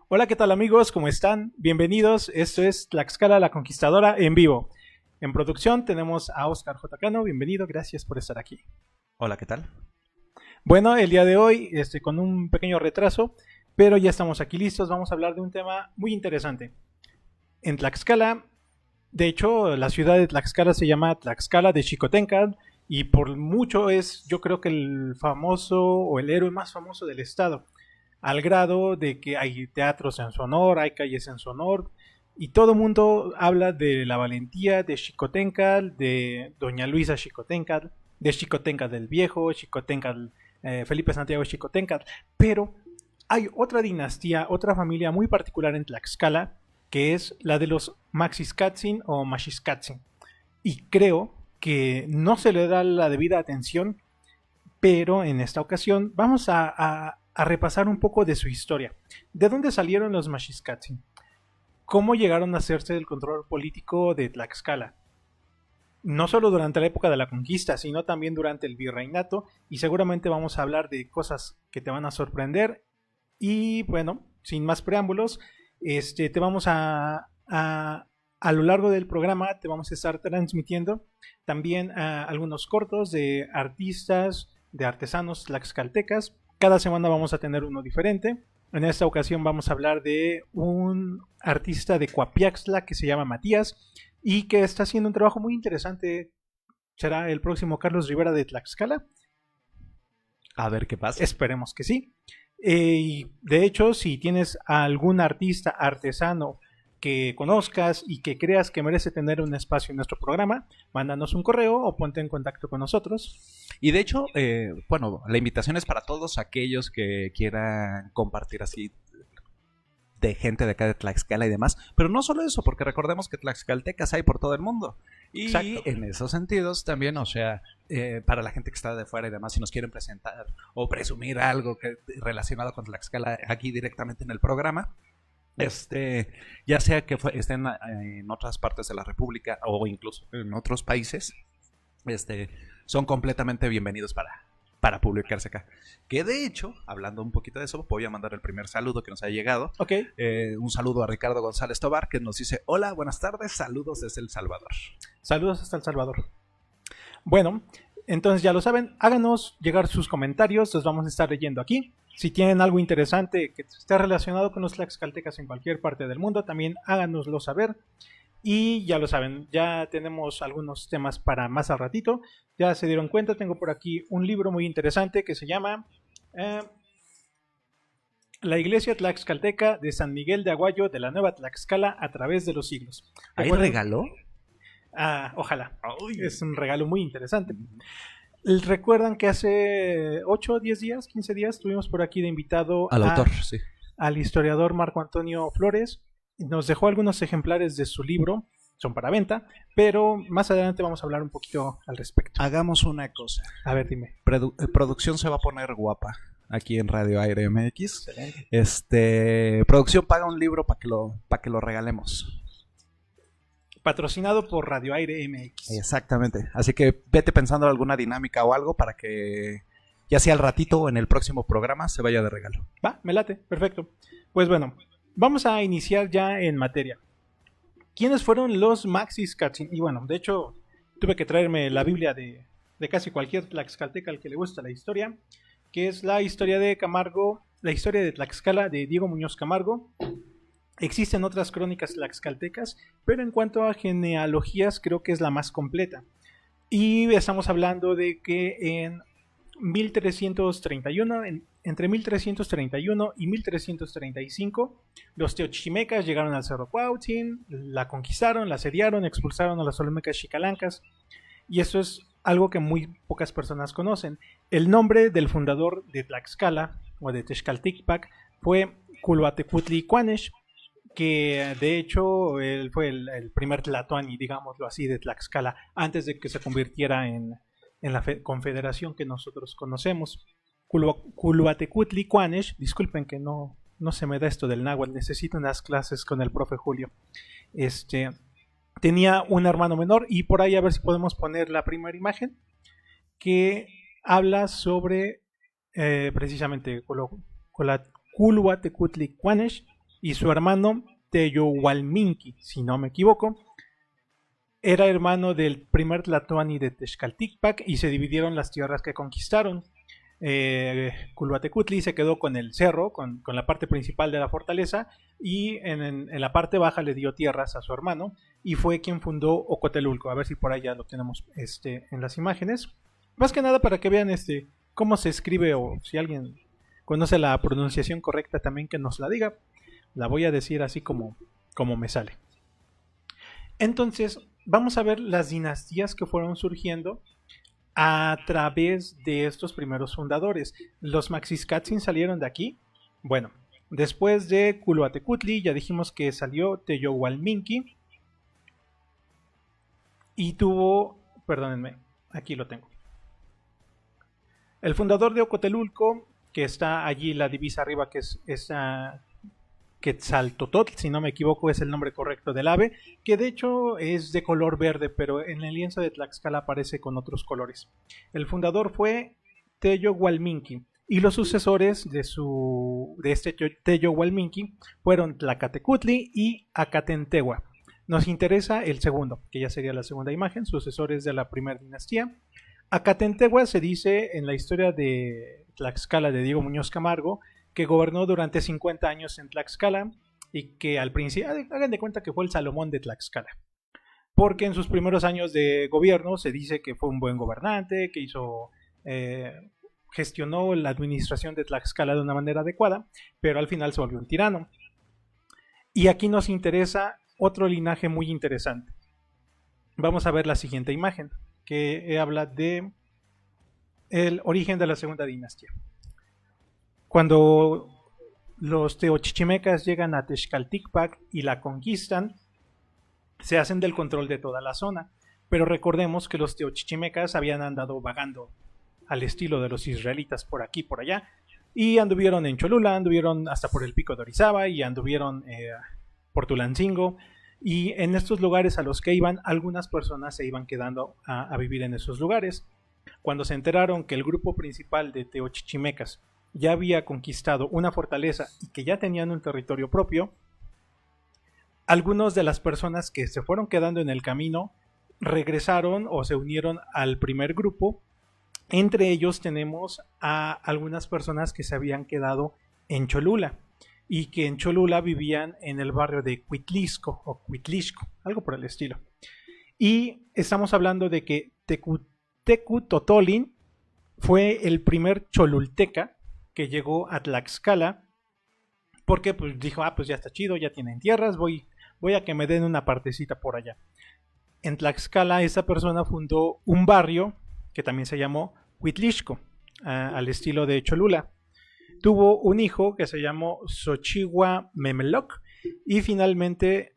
Hola, ¿qué tal amigos? ¿Cómo están? Bienvenidos. Esto es Tlaxcala la Conquistadora en vivo. En producción tenemos a Oscar J. Cano. Bienvenido, gracias por estar aquí. Hola, ¿qué tal? Bueno, el día de hoy, con un pequeño retraso, pero ya estamos aquí listos. Vamos a hablar de un tema muy interesante. En Tlaxcala, de hecho, la ciudad de Tlaxcala se llama Tlaxcala de Xicoténcatl y por mucho es, yo creo que el famoso o el héroe más famoso del estado. Al grado de que hay teatros en su honor, hay calles en su honor, y todo el mundo habla de la valentía de Xicoténcatl, de Doña Luisa Xicoténcatl, de Xicoténcatl el Viejo, Xicoténcatl, Felipe Santiago Xicoténcatl, pero hay otra dinastía, otra familia muy particular en Tlaxcala, que es la de los Maxiscatzin o Maxiscatzin, y creo que no se le da la debida atención, pero en esta ocasión vamos a repasar un poco de su historia. ¿De dónde salieron los Maxiscatzin? ¿Cómo llegaron a hacerse el control político de Tlaxcala? No solo durante la época de la conquista, sino también durante el virreinato, y seguramente vamos a hablar de cosas que te van a sorprender. Y bueno, sin más preámbulos, te vamos a lo largo del programa te vamos a estar transmitiendo también algunos cortos de artistas, de artesanos tlaxcaltecas. Cada semana vamos a tener uno diferente. En esta ocasión vamos a hablar de un artista de Coapiaxtla que se llama Matías y que está haciendo un trabajo muy interesante. ¿Será el próximo Carlos Rivera de Tlaxcala? A ver qué pasa. Esperemos que sí. Y de hecho, si tienes a algún artista artesano que conozcas y que creas que merece tener un espacio en nuestro programa, mándanos un correo o ponte en contacto con nosotros. Y de hecho, bueno, la invitación es para todos aquellos que quieran compartir así de gente de acá de Tlaxcala y demás, pero no solo eso, porque recordemos que tlaxcaltecas hay por todo el mundo. Y Exacto. en esos sentidos también, o sea, para la gente que está de fuera y demás, si nos quieren presentar o presumir algo relacionado con Tlaxcala aquí directamente en el programa, ya sea que estén en otras partes de la República o incluso en otros países, son completamente bienvenidos para publicarse acá. Que de hecho, hablando un poquito de eso, voy a mandar el primer saludo que nos ha llegado. Ok. Un saludo a Ricardo González Tobar, que nos dice: hola, buenas tardes, saludos desde El Salvador. Saludos hasta El Salvador. Bueno, entonces ya lo saben, háganos llegar sus comentarios, los vamos a estar leyendo aquí. Si tienen algo interesante que esté relacionado con los tlaxcaltecas en cualquier parte del mundo, también háganoslo saber. Y ya lo saben, ya tenemos algunos temas para más al ratito. Ya se dieron cuenta, tengo por aquí un libro muy interesante que se llama La Iglesia Tlaxcalteca de San Miguel de Aguayo de la Nueva Tlaxcala a través de los siglos. ¿Hay regalo? Ojalá. Ay. Es un regalo muy interesante. Recuerdan que hace 8, 10 días, 15 días tuvimos por aquí de invitado al autor, sí, al historiador Marco Antonio Flores. Nos dejó algunos ejemplares de su libro, son para venta, pero más adelante vamos a hablar un poquito al respecto. Hagamos una cosa. A ver, dime. Producción se va a poner guapa aquí en Radio Aire MX. Excelente. Producción paga un libro para que lo regalemos. Patrocinado por Radio Aire MX. Exactamente. Así que vete pensando en alguna dinámica o algo para que ya sea al ratito o en el próximo programa se vaya de regalo. Va, me late, perfecto. Pues bueno, vamos a iniciar ya en materia. ¿Quiénes fueron los Maxiscatzin? Y bueno, de hecho, tuve que traerme la Biblia de casi cualquier tlaxcalteca al que le gusta la historia, que es la historia de Camargo, la historia de Tlaxcala de Diego Muñoz Camargo. Existen otras crónicas tlaxcaltecas, pero en cuanto a genealogías creo que es la más completa. Y estamos hablando de que en 1331, entre 1331 y 1335, los teochimecas llegaron al Cerro Cuauhtzin, la conquistaron, la asediaron, expulsaron a los olmecas xicalancas, y eso es algo que muy pocas personas conocen. El nombre del fundador de Tlaxcala, o de Texcaltecpac, fue Culhuatecutli Cuanesh, que de hecho él fue el primer tlatoani, digámoslo así, de Tlaxcala, antes de que se convirtiera en la confederación que nosotros conocemos. Culhuatecutli Cuanesh, disculpen que no se me da esto del náhuatl, necesito unas clases con el profe Julio. Tenía un hermano menor, y por ahí a ver si podemos poner la primera imagen, que habla sobre precisamente Culhuatecutli Cuanesh y su hermano Teyohualminqui, si no me equivoco. Era hermano del primer Tlatoani de Texcaltecpac y se dividieron las tierras que conquistaron. Culhuatecutli se quedó con el cerro, con la parte principal de la fortaleza, y en la parte baja le dio tierras a su hermano y fue quien fundó Ocotelulco. A ver si por ahí ya lo tenemos en las imágenes. Más que nada para que vean cómo se escribe, o si alguien conoce la pronunciación correcta también que nos la diga. La voy a decir así como me sale. Entonces vamos a ver las dinastías que fueron surgiendo a través de estos primeros fundadores. Los Maxiscatzin salieron de aquí. Bueno, después de Culhuatecutli ya dijimos que salió Teyohualminqui y tuvo, perdónenme, aquí lo tengo. El fundador de Ocotelulco, que está allí la divisa arriba, que es Quetzaltototl, si no me equivoco es el nombre correcto del ave, que de hecho es de color verde, pero en el lienzo de Tlaxcala aparece con otros colores. El fundador fue Teyohualminqui y los sucesores de este Teyohualminqui fueron Tlacatecutli y Acatentegua. Nos interesa el segundo, que ya sería la segunda imagen, sucesores de la primera dinastía. Acatentegua se dice en la historia de Tlaxcala de Diego Muñoz Camargo que gobernó durante 50 años en Tlaxcala y que al principio, hagan de cuenta que fue el Salomón de Tlaxcala, porque en sus primeros años de gobierno se dice que fue un buen gobernante, que gestionó la administración de Tlaxcala de una manera adecuada, pero al final se volvió un tirano. Y aquí nos interesa otro linaje muy interesante. Vamos a ver la siguiente imagen, que habla de el origen de la segunda dinastía. Cuando los teochichimecas llegan a Texcaltecpac y la conquistan, se hacen del control de toda la zona. Pero recordemos que los teochichimecas habían andado vagando al estilo de los israelitas por aquí, por allá, y anduvieron en Cholula, anduvieron hasta por el Pico de Orizaba y anduvieron por Tulancingo. Y en estos lugares a los que iban, algunas personas se iban quedando a vivir en esos lugares. Cuando se enteraron que el grupo principal de teochichimecas ya había conquistado una fortaleza y que ya tenían un territorio propio, algunas de las personas que se fueron quedando en el camino regresaron o se unieron al primer grupo. Entre ellos tenemos a algunas personas que se habían quedado en Cholula y que en Cholula vivían en el barrio de Cuitlisco o Cuitlixco, algo por el estilo. Y estamos hablando de que Tecutotolin fue el primer cholulteca que llegó a Tlaxcala, porque pues dijo, pues ya está chido, ya tienen tierras, voy a que me den una partecita por allá. En Tlaxcala esa persona fundó un barrio que también se llamó Cuitlixco, al estilo de Cholula. Tuvo un hijo que se llamó Xochihua Memeloc y finalmente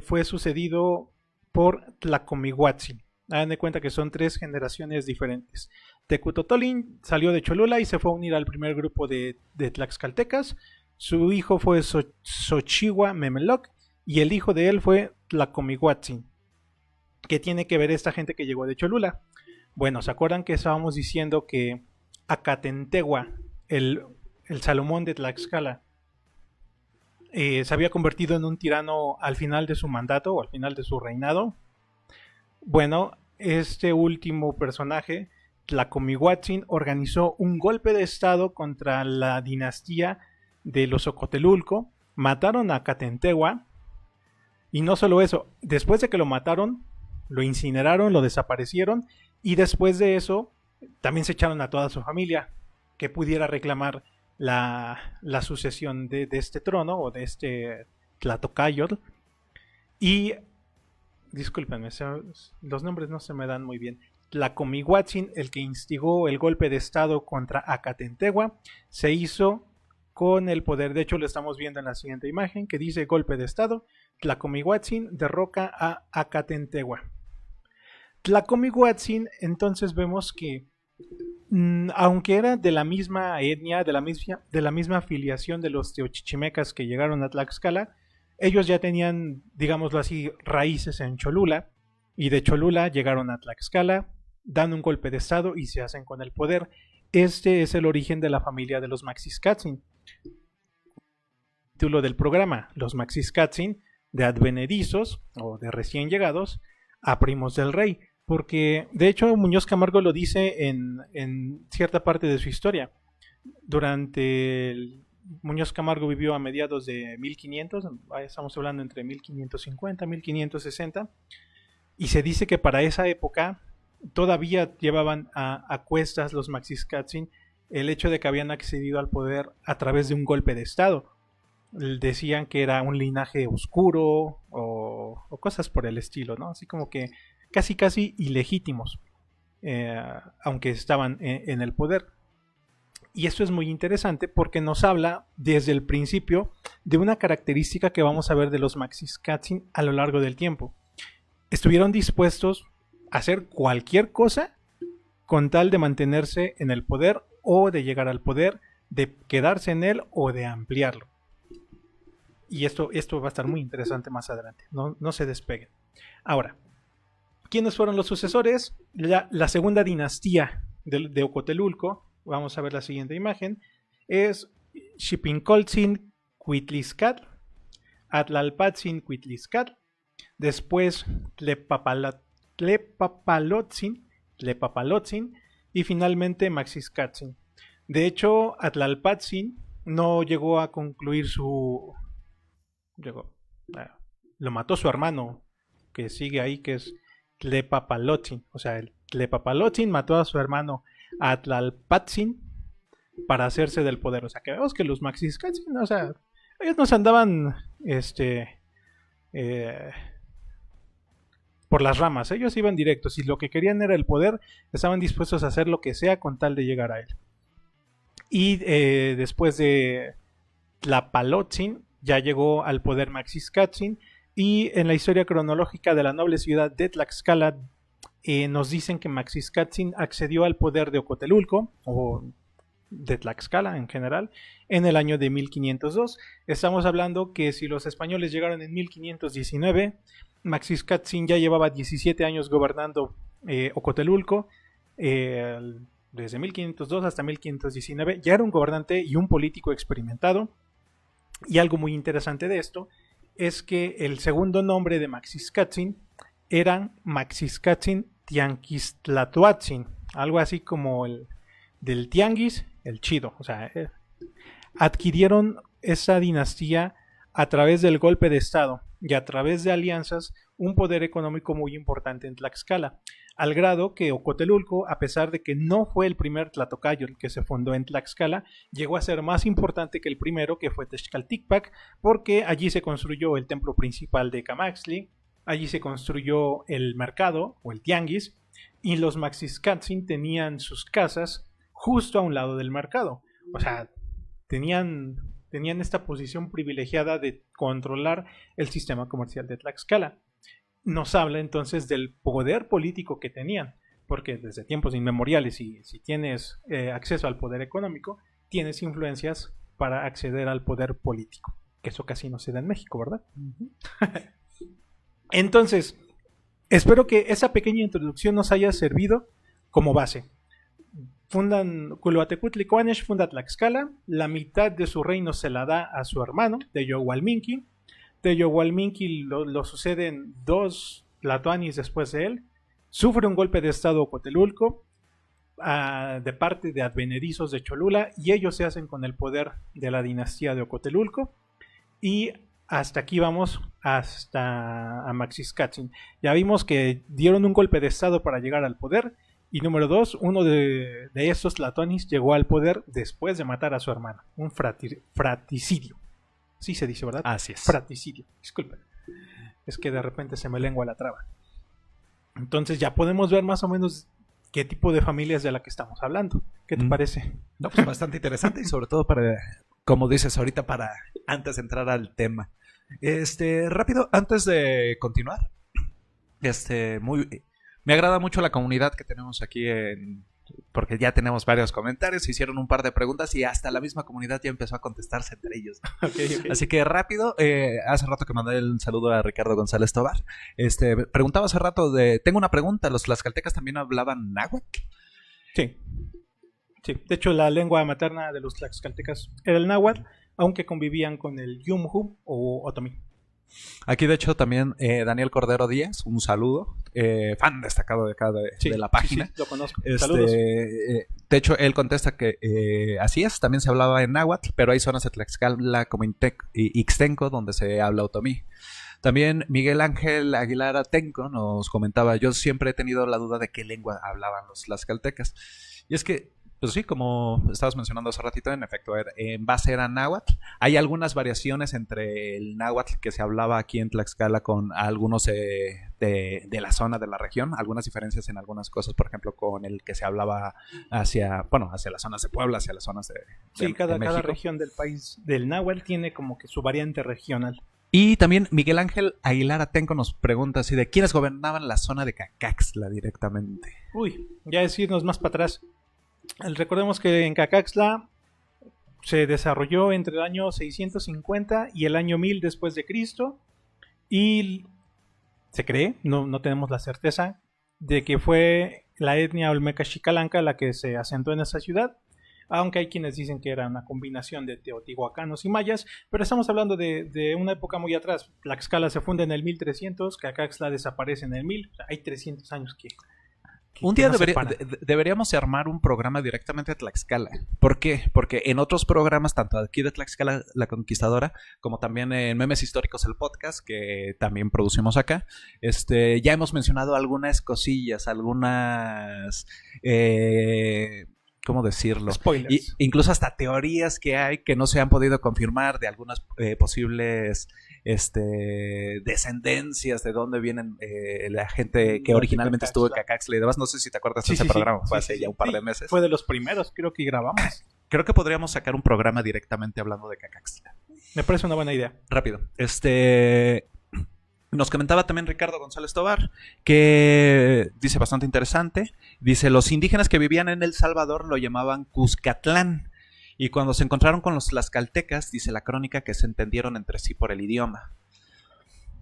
fue sucedido por Tlacomihuatzin. Hagan de cuenta que son 3 generaciones diferentes. Tecutotolin salió de Cholula y se fue a unir al primer grupo de tlaxcaltecas. Su hijo fue Xochihua Memeloc y el hijo de él fue Tlacomihuatzin. ¿Qué tiene que ver esta gente que llegó de Cholula? Bueno, ¿se acuerdan que estábamos diciendo que Acatentegua, el Salomón de Tlaxcala, se había convertido en un tirano al final de su mandato o al final de su reinado? Bueno, este último personaje, Tlacomihuatzin, organizó un golpe de estado contra la dinastía de los Ocotelulco, mataron a Acatentegua y no solo eso, después de que lo mataron, lo incineraron, lo desaparecieron y después de eso también se echaron a toda su familia que pudiera reclamar la sucesión de este trono o de este Tlatocayotl. Y discúlpenme, los nombres no se me dan muy bien. Tlacomihuatzin, el que instigó el golpe de estado contra Acatentegua, se hizo con el poder. De hecho, lo estamos viendo en la siguiente imagen que dice golpe de estado. Tlacomihuatzin derroca a Acatentegua. Tlacomihuatzin, entonces vemos que aunque era de la misma etnia, de la misma afiliación de los teochichimecas que llegaron a Tlaxcala, ellos ya tenían, digámoslo así, raíces en Cholula, y de Cholula llegaron a Tlaxcala, dan un golpe de estado y se hacen con el poder. Este es el origen de la familia de los Maxiscatzin. Título del programa, los Maxiscatsin, de advenedizos o de recién llegados a primos del rey. Porque, de hecho, Muñoz Camargo lo dice en cierta parte de su historia. Muñoz Camargo vivió a mediados de 1500, estamos hablando entre 1550 y 1560, y se dice que para esa época todavía llevaban a cuestas los Maxiscatsin el hecho de que habían accedido al poder a través de un golpe de estado. Decían que era un linaje oscuro o cosas por el estilo, ¿no? Así como que casi ilegítimos, aunque estaban en el poder. Y esto es muy interesante porque nos habla desde el principio de una característica que vamos a ver de los Maxiscatsin a lo largo del tiempo. Estuvieron dispuestos a hacer cualquier cosa con tal de mantenerse en el poder o de llegar al poder, de quedarse en él o de ampliarlo. Y esto va a estar muy interesante más adelante. No se despeguen. Ahora, ¿quiénes fueron los sucesores? La segunda dinastía de Ocotelulco, vamos a ver la siguiente imagen, es Xipincoltzin Cuitliscat, Atlalpatzin Cuitliscat, después Tlepapalotzin y finalmente Maxiscatsin. De hecho, Atlalpatzin no llegó a concluir lo mató su hermano, que sigue ahí, que es Tlepapalotzin. O sea, el Tlepapalotzin mató a su hermano Atlalpatzin para hacerse del poder. O sea, que vemos que los Maxiscatsin, o sea, ellos nos andaban por las ramas. Ellos iban directos y lo que querían era el poder. Estaban dispuestos a hacer lo que sea con tal de llegar a él. Y después de Tlapalotzin ya llegó al poder Maxiscatsin, y en la historia cronológica de la noble ciudad de Tlaxcala nos dicen que Maxiscatsin accedió al poder de Ocotelulco, o de Tlaxcala en general, en el año de 1502. Estamos hablando que si los españoles llegaron en 1519, Maxiscatsin ya llevaba 17 años gobernando Ocotelulco, desde 1502 hasta 1519, ya era un gobernante y un político experimentado. Y algo muy interesante de esto es que el segundo nombre de Maxiscatsin era Maxiscatsin Tianquistlatoatzin, algo así como el del tianguis, el chido. O sea, adquirieron esa dinastía a través del golpe de estado y a través de alianzas un poder económico muy importante en Tlaxcala, al grado que Ocotelulco, a pesar de que no fue el primer Tlatocayo el que se fundó en Tlaxcala, llegó a ser más importante que el primero, que fue Texcalticpac, porque allí se construyó el templo principal de Camaxtli, allí se construyó el mercado o el tianguis, y los Maxiscatsin tenían sus casas justo a un lado del mercado. O sea, tenían esta posición privilegiada de controlar el sistema comercial de Tlaxcala. Nos habla entonces del poder político que tenían, porque desde tiempos inmemoriales, si tienes acceso al poder económico, tienes influencias para acceder al poder político, que eso casi no se da en México, ¿verdad? Uh-huh. Entonces, espero que esa pequeña introducción nos haya servido como base. Fundan Culhuatecutlicoanesh, funda Tlaxcala, la mitad de su reino se la da a su hermano, Teyohualminqui. Teyohualminqui lo suceden 2 tlatoanis después de él. Sufre un golpe de estado Ocotelulco de parte de advenedizos de Cholula, y ellos se hacen con el poder de la dinastía de Ocotelulco. Y hasta aquí vamos, hasta a Maxiscatsin. Ya vimos que dieron un golpe de estado para llegar al poder. Y número 2, uno de esos tlatoanis llegó al poder después de matar a su hermano. Un fratricidio. Sí se dice, ¿verdad? Así es. Fratricidio. Disculpen. Es que de repente se me lengua la traba. Entonces ya podemos ver más o menos qué tipo de familia es de la que estamos hablando. ¿Qué te parece? No, pues bastante interesante, y sobre todo para, como dices ahorita, para antes de entrar al tema. Rápido, antes de continuar, me agrada mucho la comunidad que tenemos aquí, porque ya tenemos varios comentarios, hicieron un par de preguntas y hasta la misma comunidad ya empezó a contestarse entre ellos. Okay. Así que rápido, hace rato que mandé el saludo a Ricardo González Tobar. Preguntaba hace rato tengo una pregunta, ¿los tlaxcaltecas también hablaban náhuatl? Sí. Sí, de hecho la lengua materna de los tlaxcaltecas era el náhuatl, aunque convivían con el yumhu o otomí. Aquí, de hecho, también Daniel Cordero Díaz, un saludo, fan destacado de acá Sí, de la página. sí, lo conozco. Saludos. De hecho, él contesta que así es, también se hablaba en náhuatl, pero hay zonas de Tlaxcala como Ixtenco donde se habla otomí. También Miguel Ángel Aguilar Atenco nos comentaba, yo siempre he tenido la duda de qué lengua hablaban los tlaxcaltecas. Y es que, pues sí, como estabas mencionando hace ratito, en efecto, en base era náhuatl. Hay algunas variaciones entre el náhuatl que se hablaba aquí en Tlaxcala con algunos de la zona de la región, algunas diferencias en algunas cosas, por ejemplo, con el que se hablaba hacia las zonas de Puebla, hacia las zonas de Sí, cada México. región del país del náhuatl tiene como que su variante regional. Y también Miguel Ángel Aguilar Atenco nos pregunta así de quiénes gobernaban la zona de Cacaxtla directamente. Uy, ya es irnos más para atrás. Recordemos que en Cacaxtla se desarrolló entre el año 650 y el año 1000 después de Cristo, y se cree, no tenemos la certeza, de que fue la etnia olmeca xicalanca la que se asentó en esa ciudad, aunque hay quienes dicen que era una combinación de teotihuacanos y mayas, pero estamos hablando de una época muy atrás. Tlaxcala se funda en el 1300, Cacaxtla desaparece en el 1000, o sea, hay 300 años que un día no deberíamos armar un programa directamente de Tlaxcala. ¿Por qué? Porque en otros programas, tanto aquí de Tlaxcala la Conquistadora, como también en Memes Históricos, el podcast, que también producimos acá, ya hemos mencionado algunas cosillas, algunas... ¿cómo decirlo? Spoilers. Incluso hasta teorías que hay que no se han podido confirmar de algunas posibles descendencias de dónde vienen la gente que originalmente estuvo en Cacaxtla y demás. No sé si te acuerdas de ese programa, fue hace ya un par de meses. Fue de los primeros, creo que grabamos. Creo que podríamos sacar un programa directamente hablando de Cacaxtla. Me parece una buena idea. Rápido. Nos comentaba también Ricardo González Tobar, que dice bastante interesante. Dice, los indígenas que vivían en El Salvador lo llamaban Cuscatlán. Y cuando se encontraron con los tlaxcaltecas, dice la crónica que se entendieron entre sí por el idioma.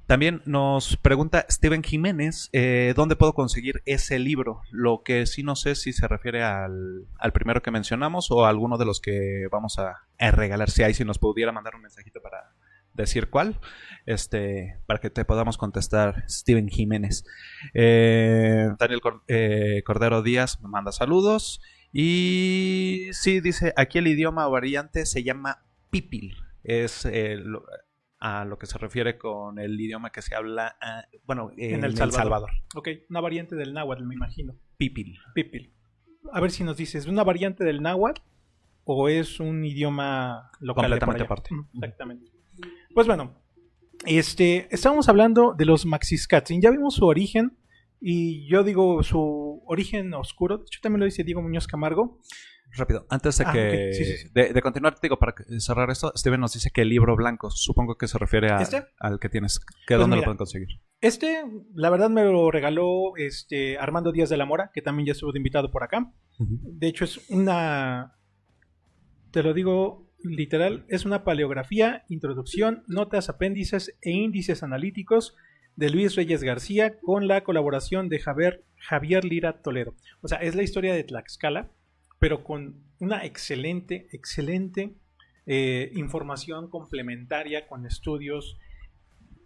También nos pregunta Steven Jiménez, ¿dónde puedo conseguir ese libro? Lo que sí no sé si se refiere al primero que mencionamos o a alguno de los que vamos a regalar. Si nos pudiera mandar un mensajito para decir cuál, para que te podamos contestar, Steven Jiménez. Daniel Cordero Díaz me manda saludos. Y sí, dice, aquí el idioma variante se llama pipil. Es a lo que se refiere con el idioma que se habla, en El Salvador. Ok, una variante del náhuatl, me imagino. Pipil. A ver si nos dices, ¿es una variante del náhuatl o es un idioma local? Completamente aparte. Exactamente. Pues bueno, estábamos hablando de los Maxiscatsin. Ya vimos su origen, y yo digo su origen oscuro. De hecho, también lo dice Diego Muñoz Camargo. Rápido, antes de que sí. De continuar, digo, para cerrar esto, Steven nos dice que el libro blanco, supongo que se refiere al que tienes. ¿Dónde lo pueden conseguir? La verdad me lo regaló Armando Díaz de la Mora, que también ya estuvo de invitado por acá. Uh-huh. De hecho, te lo digo literal, es una paleografía, introducción, notas, apéndices e índices analíticos de Luis Reyes García con la colaboración de Javier Lira Toledo. O sea, es la historia de Tlaxcala, pero con una excelente información complementaria, con estudios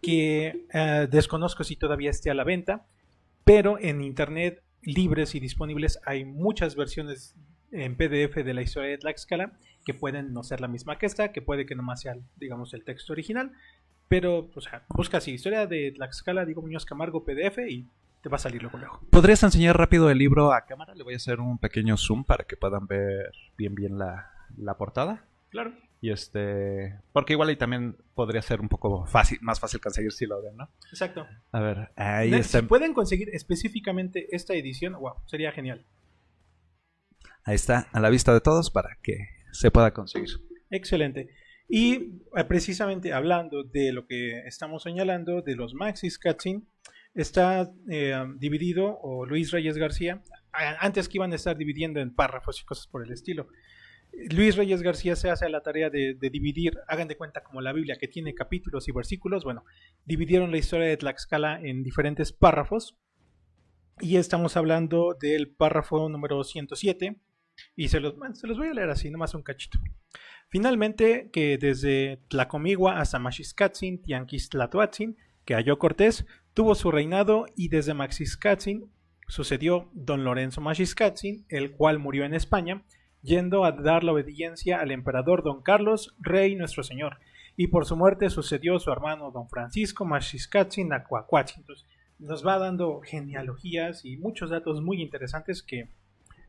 que desconozco si todavía esté a la venta, pero en internet libres y disponibles hay muchas versiones en PDF de la historia de Tlaxcala que pueden no ser la misma que esta, que puede que nomás sea, digamos, el texto original, pero, o sea, busca así, historia de Tlaxcala, Diego Muñoz Camargo, PDF, y te va a salir luego. ¿Podrías enseñar rápido el libro a cámara? Le voy a hacer un pequeño zoom para que puedan ver bien la portada. Claro. Y porque igual ahí también podría ser un poco más fácil conseguir si lo ven, ¿no? Exacto. A ver, ahí está. Si pueden conseguir específicamente esta edición, wow, sería genial. Ahí está, a la vista de todos para que se pueda conseguir. Excelente. Y precisamente hablando de lo que estamos señalando, de los Maxiscatsin, está dividido, o Luis Reyes García, antes que iban a estar dividiendo en párrafos y cosas por el estilo, Luis Reyes García se hace a la tarea de dividir, hagan de cuenta como la Biblia que tiene capítulos y versículos, bueno, dividieron la historia de Tlaxcala en diferentes párrafos, y estamos hablando del párrafo número 107, Y se los voy a leer así, nomás un cachito. Finalmente, que desde Tlacomigua hasta Maxiscatzin, Tianquistlahuatzin, que halló Cortés, tuvo su reinado, y desde Maxiscatzin sucedió don Lorenzo Maxiscatzin, el cual murió en España, yendo a dar la obediencia al emperador don Carlos, rey nuestro señor, y por su muerte sucedió su hermano don Francisco Maxiscatzin Acuacuatzin. Entonces nos va dando genealogías y muchos datos muy interesantes que,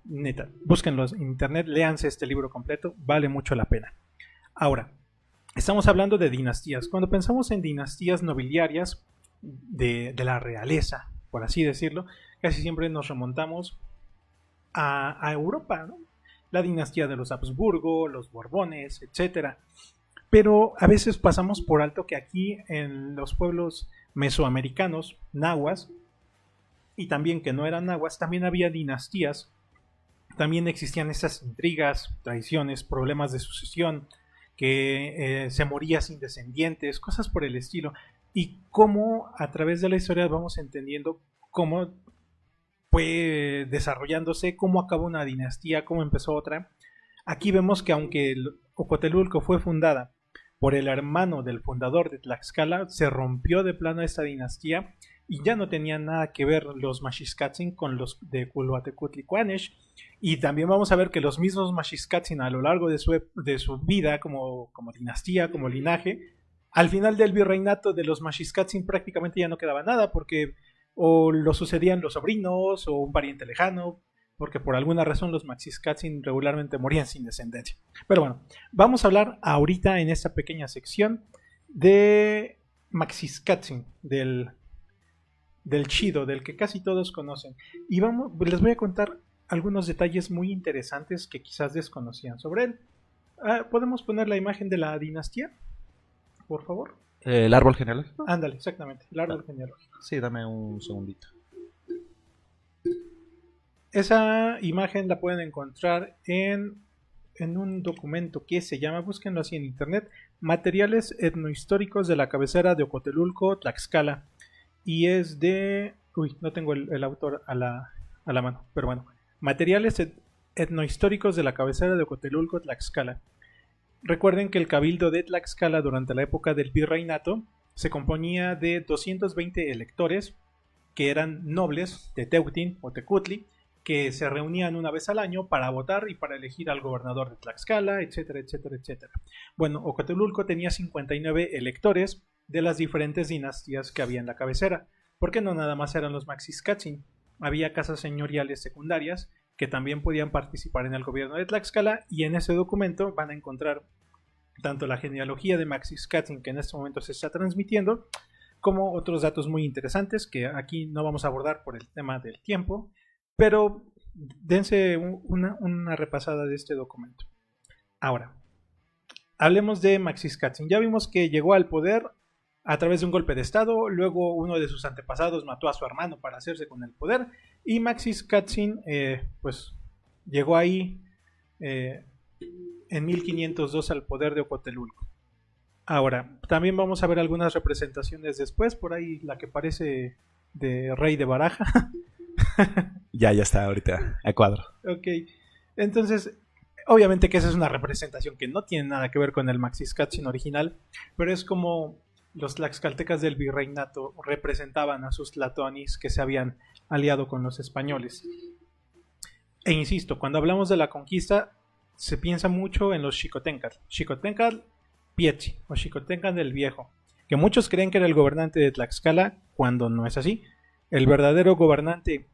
neta, búsquenlos en internet, léanse este libro completo, vale mucho la pena. Ahora, estamos hablando de dinastías. Cuando pensamos en dinastías nobiliarias de la realeza, por así decirlo, casi siempre nos remontamos a Europa, ¿no? La dinastía de los Habsburgo, los Borbones, etc. Pero a veces pasamos por alto que aquí en los pueblos mesoamericanos, nahuas, y también que no eran nahuas, también había dinastías. También existían esas intrigas, traiciones, problemas de sucesión, que se moría sin descendientes, cosas por el estilo. Y cómo a través de la historia vamos entendiendo cómo fue desarrollándose, cómo acabó una dinastía, cómo empezó otra. Aquí vemos que aunque Ocotelulco fue fundada por el hermano del fundador de Tlaxcala, se rompió de plano esta dinastía y ya no tenían nada que ver los Maxiscatzin con los de Culhuatecutlicuanesh. Y también vamos a ver que los mismos Maxiscatzin a lo largo de su vida como dinastía, como linaje, al final del virreinato de los Maxiscatzin prácticamente ya no quedaba nada, porque o lo sucedían los sobrinos o un pariente lejano, porque por alguna razón los Maxiscatzin regularmente morían sin descendencia. Pero bueno, vamos a hablar ahorita en esta pequeña sección de Maxiscatzin, del chido, del que casi todos conocen. Y les voy a contar algunos detalles muy interesantes que quizás desconocían sobre él. ¿Podemos poner la imagen de la dinastía, por favor? ¿El árbol genealógico? Ándale, exactamente, el árbol genealógico. Sí, dame un segundito. Esa imagen la pueden encontrar en un documento que se llama, búsquenlo así en internet, Materiales etnohistóricos de la cabecera de Ocotelulco, Tlaxcala. Y es de... Uy, no tengo el autor a la mano, pero bueno. Materiales etnohistóricos de la cabecera de Ocotelulco, Tlaxcala. Recuerden que el cabildo de Tlaxcala durante la época del virreinato se componía de 220 electores que eran nobles de Teutin o Tecutli, que se reunían una vez al año para votar y para elegir al gobernador de Tlaxcala, etcétera, etcétera, etcétera. Bueno, Ocotelulco tenía 59 electores de las diferentes dinastías que había en la cabecera, porque no nada más eran los Maxiscatzin, había casas señoriales secundarias que también podían participar en el gobierno de Tlaxcala, y en ese documento van a encontrar tanto la genealogía de Maxiscatzin que en este momento se está transmitiendo, como otros datos muy interesantes que aquí no vamos a abordar por el tema del tiempo, pero dense una repasada de este documento. Ahora, hablemos de Maxiscatzin. Ya vimos que llegó al poder a través de un golpe de estado, luego uno de sus antepasados mató a su hermano para hacerse con el poder, y Maxiscatzin pues llegó ahí en 1502 al poder de Ocotelulco. Ahora, también vamos a ver algunas representaciones después, por ahí la que parece de rey de baraja. Ya está ahorita a cuadro. Ok, entonces obviamente que esa es una representación que no tiene nada que ver con el Maxiscatzin original, pero es como los tlaxcaltecas del virreinato representaban a sus tlatoanis que se habían aliado con los españoles. E insisto, cuando hablamos de la conquista se piensa mucho en los Xicoténcatl Pietzi o Xicoténcatl el Viejo, que muchos creen que era el gobernante de Tlaxcala, cuando no es así. El verdadero gobernante,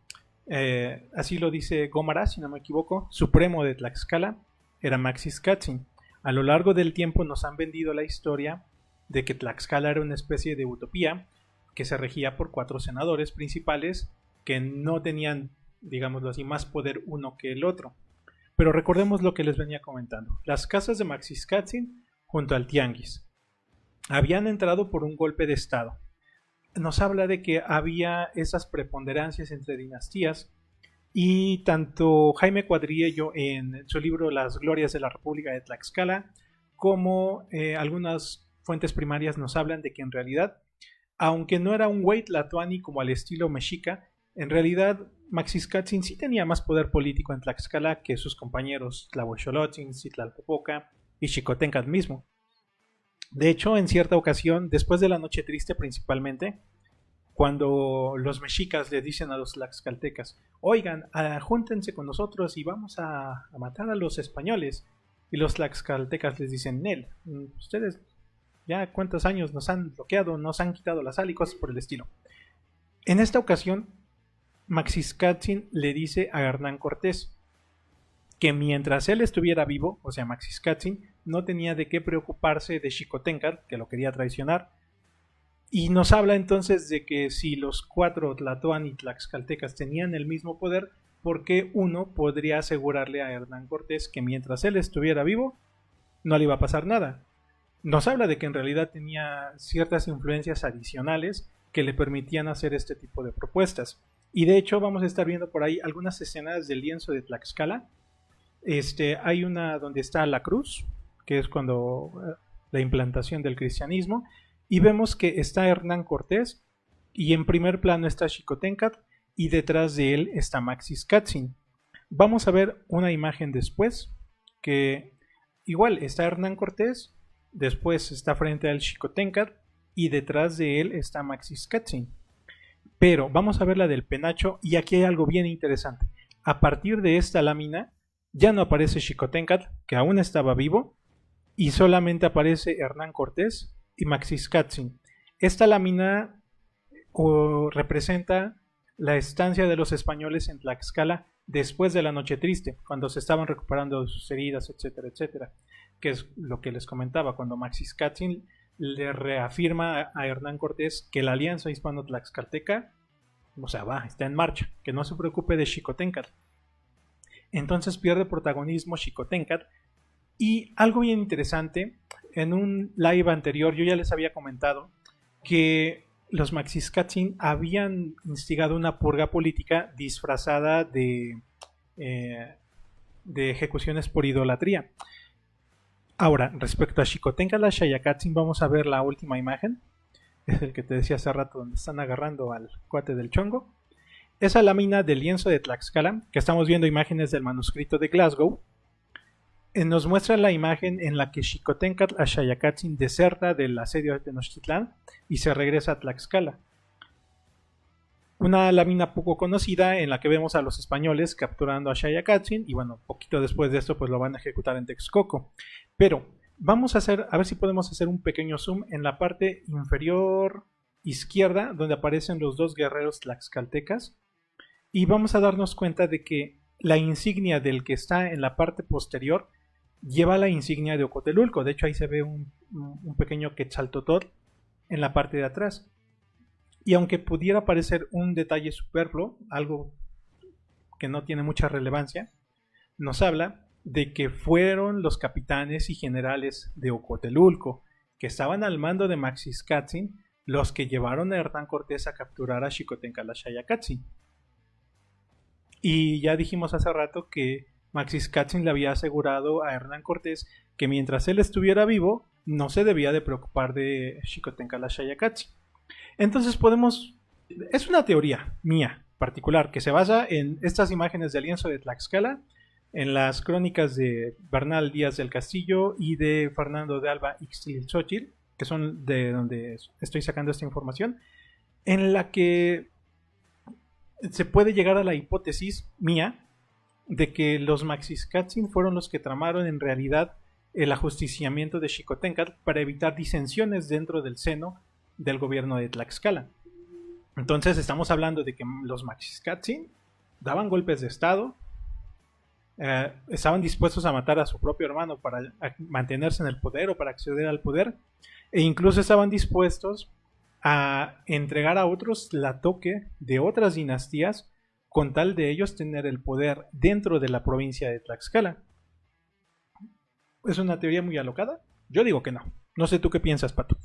así lo dice Gómara, si no me equivoco, supremo de Tlaxcala, era Maxiscatzin. A lo largo del tiempo nos han vendido la historia de que Tlaxcala era una especie de utopía que se regía por 4 senadores principales que no tenían, digámoslo así, más poder uno que el otro. Pero recordemos lo que les venía comentando. Las casas de Maxiscatzin junto al tianguis habían entrado por un golpe de estado. Nos habla de que había esas preponderancias entre dinastías, y tanto Jaime Cuadriello en su libro Las Glorias de la República de Tlaxcala como algunas fuentes primarias nos hablan de que en realidad, aunque no era un güey tlatoani como al estilo mexica, en realidad Maxiscatzin sí tenía más poder político en Tlaxcala que sus compañeros Tlahuexolotzin, Citlalpopoca y Xicoténcatl mismo. De hecho, en cierta ocasión, después de la Noche Triste principalmente, cuando los mexicas le dicen a los tlaxcaltecas, oigan, júntense con nosotros y vamos a matar a los españoles. Y los tlaxcaltecas les dicen, Nel, ustedes ya cuántos años nos han bloqueado, nos han quitado la sal y cosas por el estilo. En esta ocasión, Maxiscatzin le dice a Hernán Cortés que mientras él estuviera vivo, o sea Maxiscatzin, no tenía de qué preocuparse de Xicoténcatl, que lo quería traicionar, y nos habla entonces de que si los 4 Tlatoani y tlaxcaltecas tenían el mismo poder, ¿por qué uno podría asegurarle a Hernán Cortés que mientras él estuviera vivo no le iba a pasar nada? Nos habla de que en realidad tenía ciertas influencias adicionales que le permitían hacer este tipo de propuestas. Y de hecho vamos a estar viendo por ahí algunas escenas del lienzo de Tlaxcala. Hay una donde está la cruz, que es cuando la implantación del cristianismo, y vemos que está Hernán Cortés y en primer plano está Xicoténcatl y detrás de él está Maxiscatzin. Vamos a ver una imagen después que igual está Hernán Cortés, después está frente al Xicoténcatl y detrás de él está Maxiscatzin. Pero vamos a ver la del penacho y aquí hay algo bien interesante. A partir de esta lámina ya no aparece Xicoténcatl, que aún estaba vivo, y solamente aparece Hernán Cortés y Maxiscatzin. Esta lámina representa la estancia de los españoles en Tlaxcala después de la Noche Triste, cuando se estaban recuperando de sus heridas, etcétera, etcétera, que es lo que les comentaba, cuando Maxiscatzin le reafirma a Hernán Cortés que la alianza hispano-tlaxcalteca, o sea, está en marcha, que no se preocupe de Xicoténcatl. Entonces pierde protagonismo Xicoténcatl. Y algo bien interesante, en un live anterior yo ya les había comentado que los Maxiscatzin habían instigado una purga política disfrazada de ejecuciones por idolatría. Ahora, respecto a Xicoténcatl Xayacatzin, vamos a ver la última imagen. Es el que te decía hace rato, donde están agarrando al cuate del chongo. Esa lámina del lienzo de Tlaxcala, que estamos viendo imágenes del manuscrito de Glasgow, nos muestra la imagen en la que Xicoténcatl Xayacatzin deserta del asedio de Tenochtitlán y se regresa a Tlaxcala. Una lámina poco conocida en la que vemos a los españoles capturando a Xayacatzin y bueno, poquito después de esto pues lo van a ejecutar en Texcoco. Pero vamos a ver si podemos hacer un pequeño zoom en la parte inferior izquierda donde aparecen los 2 guerreros tlaxcaltecas y vamos a darnos cuenta de que la insignia del que está en la parte posterior lleva la insignia de Ocotelulco. De hecho ahí se ve un pequeño quetzaltotl en la parte de atrás. Y aunque pudiera parecer un detalle superfluo, algo que no tiene mucha relevancia, nos habla de que fueron los capitanes y generales de Ocotelulco, que estaban al mando de Maxiscatzin, los que llevaron a Hernán Cortés a capturar a Xicoténcatl Xayacatzin. Y ya dijimos hace rato que Maxiscatzin le había asegurado a Hernán Cortés que mientras él estuviera vivo, no se debía de preocupar de Xicoténcatl Xayacatzin. Entonces es una teoría mía particular que se basa en estas imágenes del lienzo de Tlaxcala, en las crónicas de Bernal Díaz del Castillo y de Fernando de Alba Ixtlilxóchitl, que son de donde estoy sacando esta información, en la que se puede llegar a la hipótesis mía de que los Maxiscatzin fueron los que tramaron en realidad el ajusticiamiento de Xicoténcatl para evitar disensiones dentro del seno del gobierno de Tlaxcala. Entonces estamos hablando de que los Maxiscatzin daban golpes de estado, estaban dispuestos a matar a su propio hermano para mantenerse en el poder o para acceder al poder, e incluso estaban dispuestos a entregar a otros la toque de otras dinastías con tal de ellos tener el poder dentro de la provincia de Tlaxcala. ¿Es una teoría muy alocada? Yo digo que no. No sé tú qué piensas, Pato.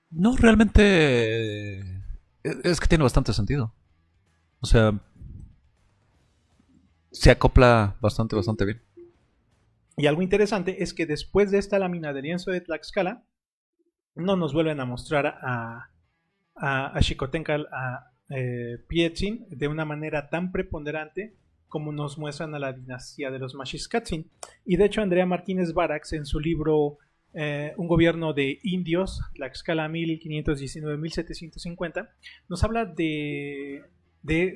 No, realmente es que tiene bastante sentido. O sea, se acopla bastante bien. Y algo interesante es que después de esta lámina de lienzo de Tlaxcala, no nos vuelven a mostrar a Xicoténcatl Pietzin de una manera tan preponderante como nos muestran a la dinastía de los Maxicatzin. Y de hecho Andrea Martínez Barax en su libro Un gobierno de indios, Tlaxcala 1519-1750, nos habla de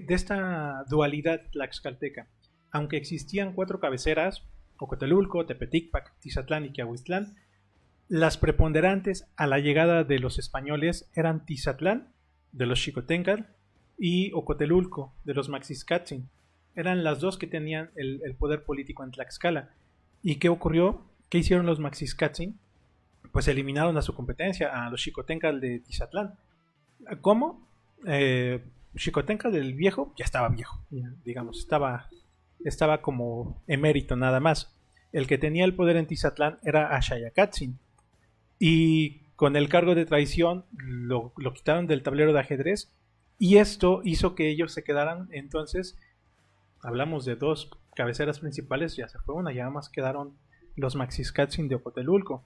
esta dualidad tlaxcalteca. Aunque existían 4 cabeceras, Ocotelulco, Tepeticpac, Tizatlán y Quiahuiztlán, las preponderantes a la llegada de los españoles eran Tizatlán, de los Xicoténcatl, y Ocotelulco, de los Maxicatzin. Eran las dos que tenían el poder político en Tlaxcala. ¿Y qué ocurrió? ¿Qué hicieron los Maxicatzin? Pues eliminaron a su competencia, a los Xicoténcatl de Tizatlán. ¿Cómo? Xicoténcatl del viejo ya estaba viejo, digamos, estaba como emérito nada más. El que tenía el poder en Tizatlán era Axayacatzin. Y con el cargo de traición lo quitaron del tablero de ajedrez. Y esto hizo que ellos se quedaran. Entonces, hablamos de 2 cabeceras principales, ya se fue una, ya más quedaron los Maxicatzin de Ocotelulco.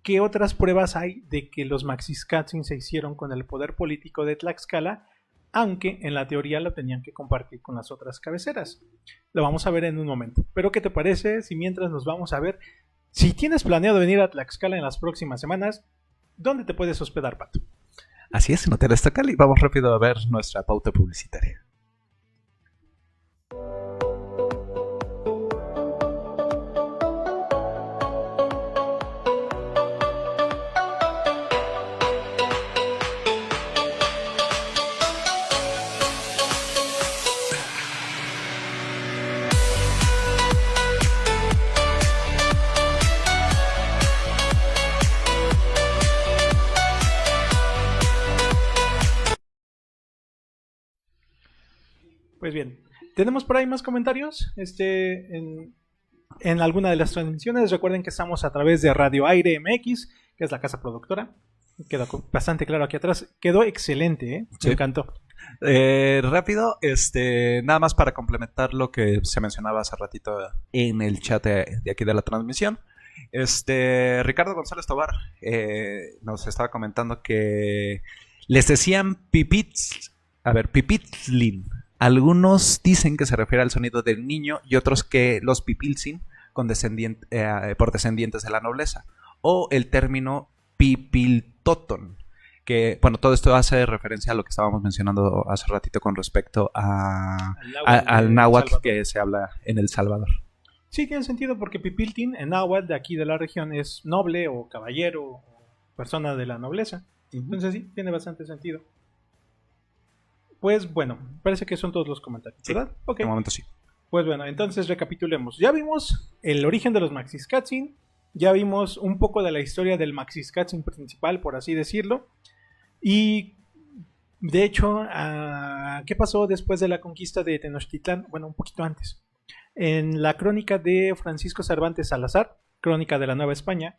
¿Qué otras pruebas hay de que los Maxicatzin se hicieron con el poder político de Tlaxcala? Aunque en la teoría lo tenían que compartir con las otras cabeceras. Lo vamos a ver en un momento. Pero ¿qué te parece si mientras nos vamos a ver, si tienes planeado venir a Tlaxcala en las próximas semanas, ¿dónde te puedes hospedar, Pato? Así es, en Hotel Estacali. Vamos rápido a ver nuestra pauta publicitaria. Pues bien, tenemos por ahí más comentarios en alguna de las transmisiones. Recuerden que estamos a través de Radio Aire MX, que es la casa productora. Quedó bastante claro aquí atrás. Quedó excelente, ¿eh? Sí. Me encantó. Rápido, nada más para complementar lo que se mencionaba hace ratito en el chat de aquí de la transmisión. Ricardo González Tobar nos estaba comentando que les decían pipitzlin. Algunos dicen que se refiere al sonido del niño y otros que los pipiltzin por descendientes de la nobleza. O el término pipiltoton, que, bueno, todo esto hace referencia a lo que estábamos mencionando hace ratito con respecto al náhuatl que se habla en El Salvador. Sí, tiene sentido porque pipiltin en náhuatl de aquí de la región es noble o caballero o persona de la nobleza. Entonces sí, tiene bastante sentido. Pues bueno, parece que son todos los comentarios, ¿verdad? Sí, ok. de momento sí. Pues bueno, entonces recapitulemos. Ya vimos el origen de los Maxicatzin, ya vimos un poco de la historia del Maxicatzin principal, por así decirlo. Y de hecho, ¿qué pasó después de la conquista de Tenochtitlán? Bueno, un poquito antes. En la crónica de Francisco Cervantes Salazar, Crónica de la Nueva España,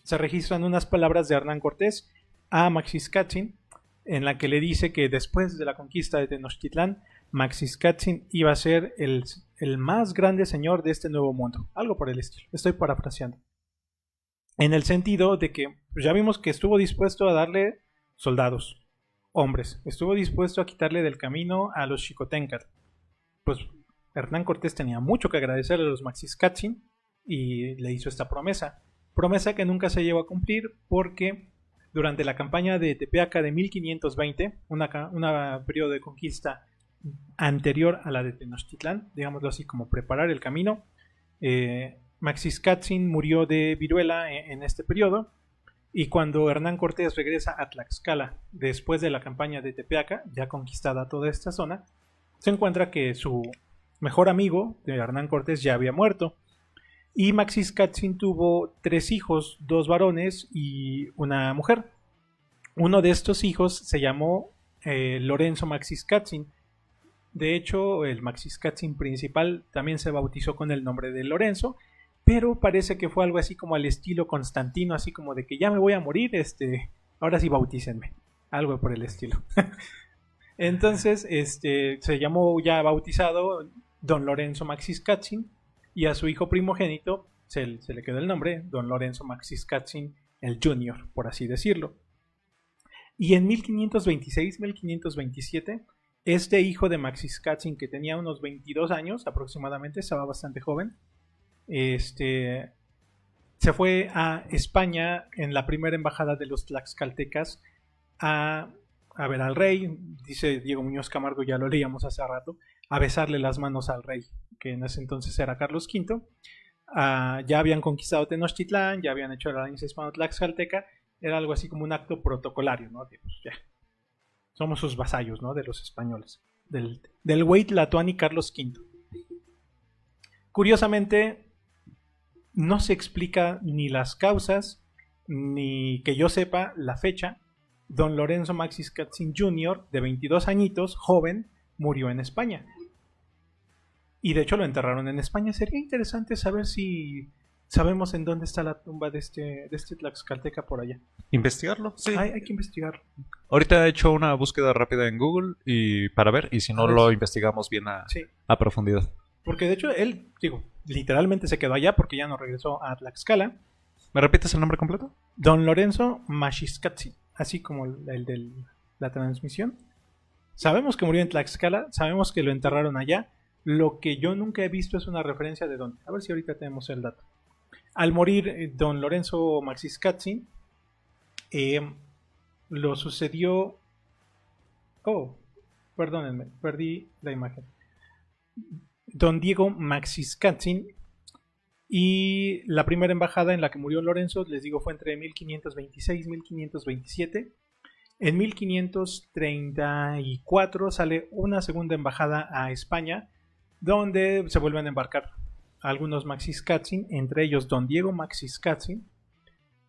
se registran unas palabras de Hernán Cortés a Maxicatzin, en la que le dice que después de la conquista de Tenochtitlán, Maxicatzin iba a ser el más grande señor de este nuevo mundo. Algo por el estilo. Estoy parafraseando. En el sentido de que ya vimos que estuvo dispuesto a darle soldados, hombres. Estuvo dispuesto a quitarle del camino a los Xicoténcatl. Pues Hernán Cortés tenía mucho que agradecerle a los Maxicatzin y le hizo esta promesa. Promesa que nunca se llegó a cumplir porque durante la campaña de Tepeaca de 1520, una periodo de conquista anterior a la de Tenochtitlán, digámoslo así, como preparar el camino, Maxicatzin murió de viruela en este periodo, y cuando Hernán Cortés regresa a Tlaxcala después de la campaña de Tepeaca, ya conquistada toda esta zona, se encuentra que su mejor amigo de Hernán Cortés ya había muerto. Y Maxicatzin tuvo 3 hijos, 2 varones y una mujer. Uno de estos hijos se llamó Lorenzo Maxicatzin. De hecho, el Maxicatzin principal también se bautizó con el nombre de Lorenzo, pero parece que fue algo así como al estilo Constantino, así como de que ya me voy a morir, ahora sí bautícenme, algo por el estilo. Entonces, se llamó ya bautizado Don Lorenzo Maxicatzin, y a su hijo primogénito se le quedó el nombre, Don Lorenzo Maxicatzin el Junior, por así decirlo. Y en 1526, 1527, este hijo de Maxicatzin, que tenía unos 22 años aproximadamente, estaba bastante joven, se fue a España en la primera embajada de los tlaxcaltecas a ver al rey, dice Diego Muñoz Camargo, ya lo leíamos hace rato, a besarle las manos al rey, que en ese entonces era Carlos V. Ya habían conquistado Tenochtitlán, ya habían hecho la alianza hispano-tlaxcalteca, era algo así como un acto protocolario, ¿no? Pues ya, somos sus vasallos, ¿no? De los españoles, del güey tlatoani Carlos V. Curiosamente, no se explica ni las causas, ni que yo sepa la fecha. Don Lorenzo Maxicatzin Jr., de 22 añitos, joven, murió en España. Y de hecho lo enterraron en España. Sería interesante saber si sabemos en dónde está la tumba de este tlaxcalteca por allá. ¿Investigarlo? Sí. Hay que investigarlo. Ahorita he hecho una búsqueda rápida en Google y para ver, y si no lo investigamos bien a profundidad. Porque de hecho él, literalmente se quedó allá porque ya no regresó a Tlaxcala. ¿Me repites el nombre completo? Don Lorenzo Maxicatzin, así como el de la transmisión. Sabemos que murió en Tlaxcala, sabemos que lo enterraron allá. Lo que yo nunca he visto es una referencia de dónde. A ver si ahorita tenemos el dato. Al morir don Lorenzo Maxicatzin, lo sucedió... Oh, perdónenme, perdí la imagen. Don Diego Maxicatzin, y la primera embajada en la que murió Lorenzo, les digo, fue entre 1526 y 1527. En 1534 sale una segunda embajada a España, donde se vuelven a embarcar algunos Maxicatzin, entre ellos don Diego Maxicatzin.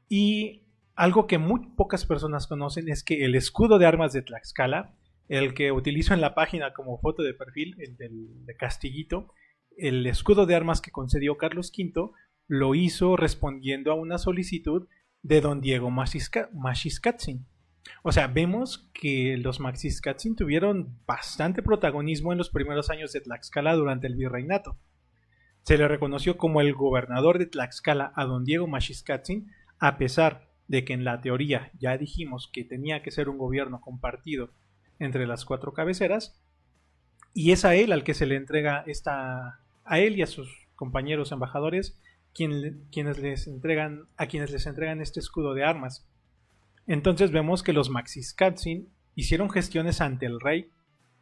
Y algo que muy pocas personas conocen es que el escudo de armas de Tlaxcala, el que utilizo en la página como foto de perfil, el de Castillito, el escudo de armas que concedió Carlos V, lo hizo respondiendo a una solicitud de don Diego Maxicatzin. O sea, vemos que los Maxicatzin tuvieron bastante protagonismo en los primeros años de Tlaxcala durante el virreinato. Se le reconoció como el gobernador de Tlaxcala a don Diego Maxicatzin, a pesar de que en la teoría ya dijimos que tenía que ser un gobierno compartido entre las cuatro cabeceras, y es a él al que se le entrega a él y a sus compañeros embajadores quienes les entregan este escudo de armas. Entonces vemos que los Maxicatzin hicieron gestiones ante el rey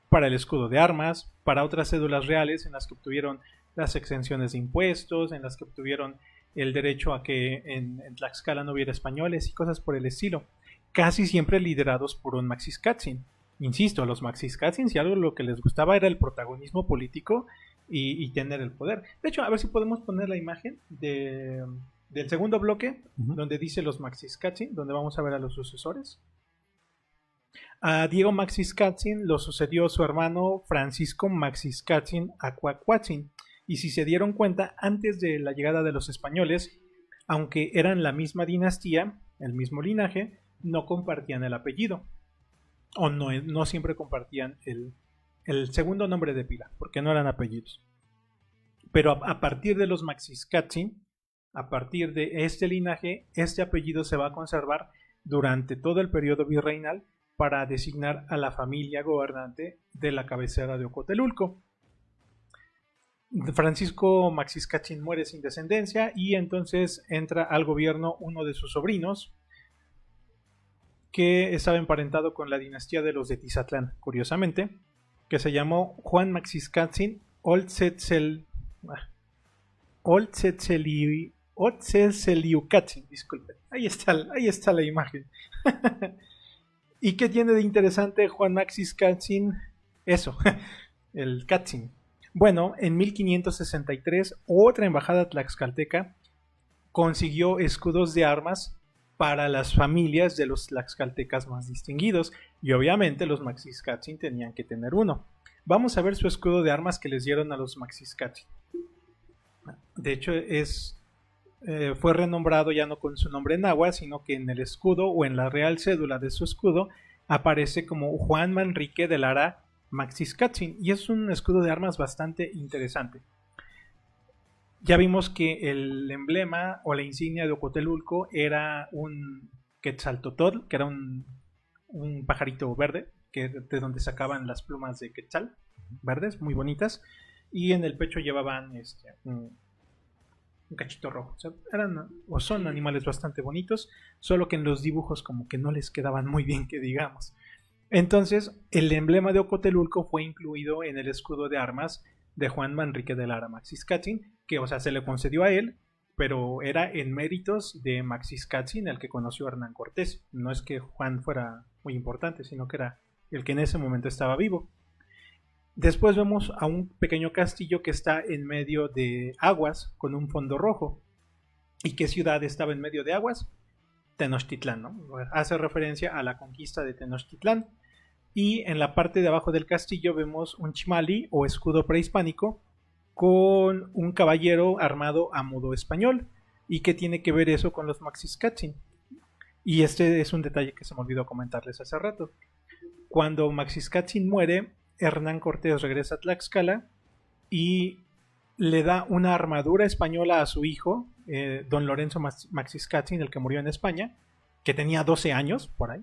para el escudo de armas, para otras cédulas reales en las que obtuvieron las exenciones de impuestos, en las que obtuvieron el derecho a que en Tlaxcala no hubiera españoles y cosas por el estilo, casi siempre liderados por un Maxicatzin. Insisto, a los Maxicatzin, si algo lo que les gustaba era el protagonismo político y tener el poder. De hecho, a ver si podemos poner la imagen del segundo bloque, donde dice los Maxicatzin, donde vamos a ver a los sucesores. A Diego Maxicatzin lo sucedió su hermano Francisco Maxicatzin Acuacuatzin. Y si se dieron cuenta, antes de la llegada de los españoles, aunque eran la misma dinastía, el mismo linaje, no compartían el apellido. O no siempre compartían el segundo nombre de pila, porque no eran apellidos. Pero a partir de los Maxicatzin, a partir de este linaje, este apellido se va a conservar durante todo el periodo virreinal para designar a la familia gobernante de la cabecera de Ocotelulco. Francisco Maxicatzin muere sin descendencia y entonces entra al gobierno uno de sus sobrinos, que estaba emparentado con la dinastía de los de Tizatlán, curiosamente, que se llamó Juan Maxicatzin Oltzeliucatzin, disculpen. Ahí está la imagen. ¿Y qué tiene de interesante Juan Maxicatzin? Eso, el Catzin. Bueno, en 1563 otra embajada tlaxcalteca consiguió escudos de armas para las familias de los tlaxcaltecas más distinguidos, y obviamente los Maxicatzin tenían que tener uno. Vamos a ver su escudo de armas que les dieron a los Maxicatzin. De hecho, fue renombrado ya no con su nombre náhuatl, sino que en el escudo o en la real cédula de su escudo aparece como Juan Manrique de Lara Maxicatzin, y es un escudo de armas bastante interesante. Ya vimos que el emblema o la insignia de Ocotelulco era un Quetzaltotl, que era un un pajarito verde, que de donde sacaban las plumas de quetzal, verdes, muy bonitas, y en el pecho llevaban un cachito rojo. O sea, son animales bastante bonitos, solo que en los dibujos como que no les quedaban muy bien, que digamos. Entonces, el emblema de Ocotelulco fue incluido en el escudo de armas de Juan Manrique de Lara Maxiscatzin, que, o sea, se le concedió a él, pero era en méritos de Maxiscatzin, el que conoció a Hernán Cortés. No es que Juan fuera muy importante, sino que era el que en ese momento estaba vivo. Después vemos a un pequeño castillo que está en medio de aguas con un fondo rojo. ¿Y qué ciudad estaba en medio de aguas? Tenochtitlán, ¿no? Hace referencia a la conquista de Tenochtitlán. Y en la parte de abajo del castillo vemos un chimali o escudo prehispánico con un caballero armado a modo español. ¿Y qué tiene que ver eso con los Maxiscatzin? Y este es un detalle que se me olvidó comentarles hace rato. Cuando Maxiscatzin muere, Hernán Cortés regresa a Tlaxcala y le da una armadura española a su hijo, don Lorenzo Maxiscatzin, el que murió en España, que tenía 12 años, por ahí,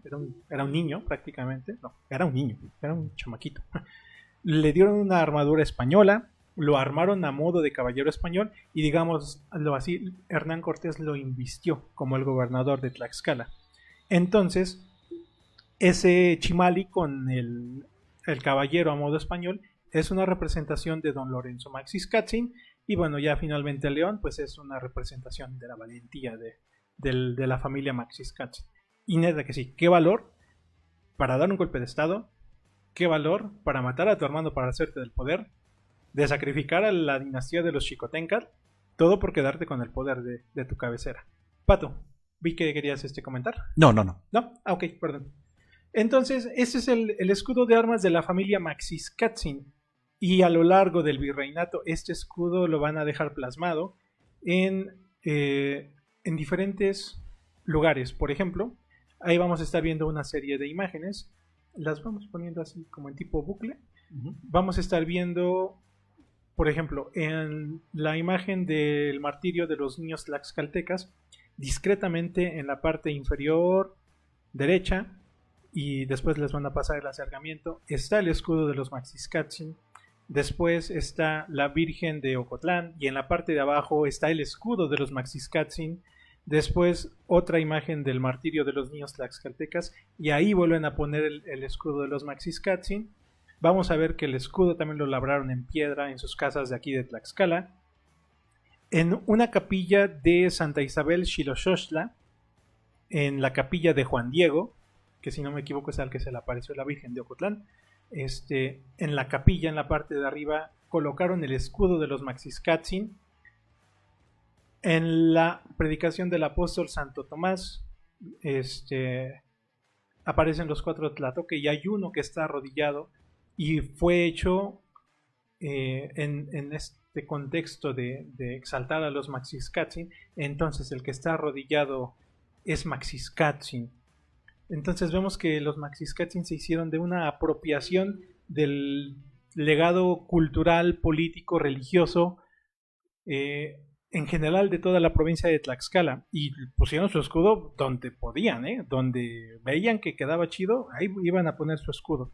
era un niño prácticamente, no, era un niño, era un chamaquito. Le dieron una armadura española, lo armaron a modo de caballero español y, digámoslo así, Hernán Cortés lo invistió como el gobernador de Tlaxcala. Entonces, ese chimali con el caballero a modo español es una representación de don Lorenzo Maxiscatzin, y bueno, ya finalmente el león pues es una representación de la valentía de la familia Maxiscatzin. Y neta que sí, qué valor para dar un golpe de estado, qué valor para matar a tu hermano para hacerte del poder, de sacrificar a la dinastía de los Xicoténcatl, todo por quedarte con el poder de tu cabecera. Pato, vi que querías comentar. No. ¿No? Ah, ok, perdón. Entonces, este es el escudo de armas de la familia Maxiscatzin, y a lo largo del virreinato este escudo lo van a dejar plasmado en diferentes lugares. Por ejemplo, ahí vamos a estar viendo una serie de imágenes, las vamos poniendo así como en tipo bucle. Vamos a estar viendo, por ejemplo, en la imagen del martirio de los niños tlaxcaltecas, discretamente en la parte inferior derecha, y después les van a pasar el acercamiento, está el escudo de los Maxiscatzin. Después está la Virgen de Ocotlán, y en la parte de abajo está el escudo de los Maxiscatzin. Después otra imagen del martirio de los niños tlaxcaltecas, y ahí vuelven a poner el escudo de los Maxiscatzin. Vamos a ver que el escudo también lo labraron en piedra en sus casas de aquí de Tlaxcala. En una capilla de Santa Isabel Xiloxochtla, en la capilla de Juan Diego, que si no me equivoco es al que se le apareció la Virgen de Ocotlán, en la capilla, en la parte de arriba, colocaron el escudo de los Maxiscatzin. En la predicación del apóstol Santo Tomás, aparecen los 4 tlatoque, y hay uno que está arrodillado, y fue hecho en este contexto de exaltar a los Maxiscatzin. Entonces el que está arrodillado es Maxiscatzin. Entonces vemos que los Maxiscatzin se hicieron de una apropiación del legado cultural, político, religioso, en general de toda la provincia de Tlaxcala, y pusieron su escudo donde podían, donde veían que quedaba chido, ahí iban a poner su escudo.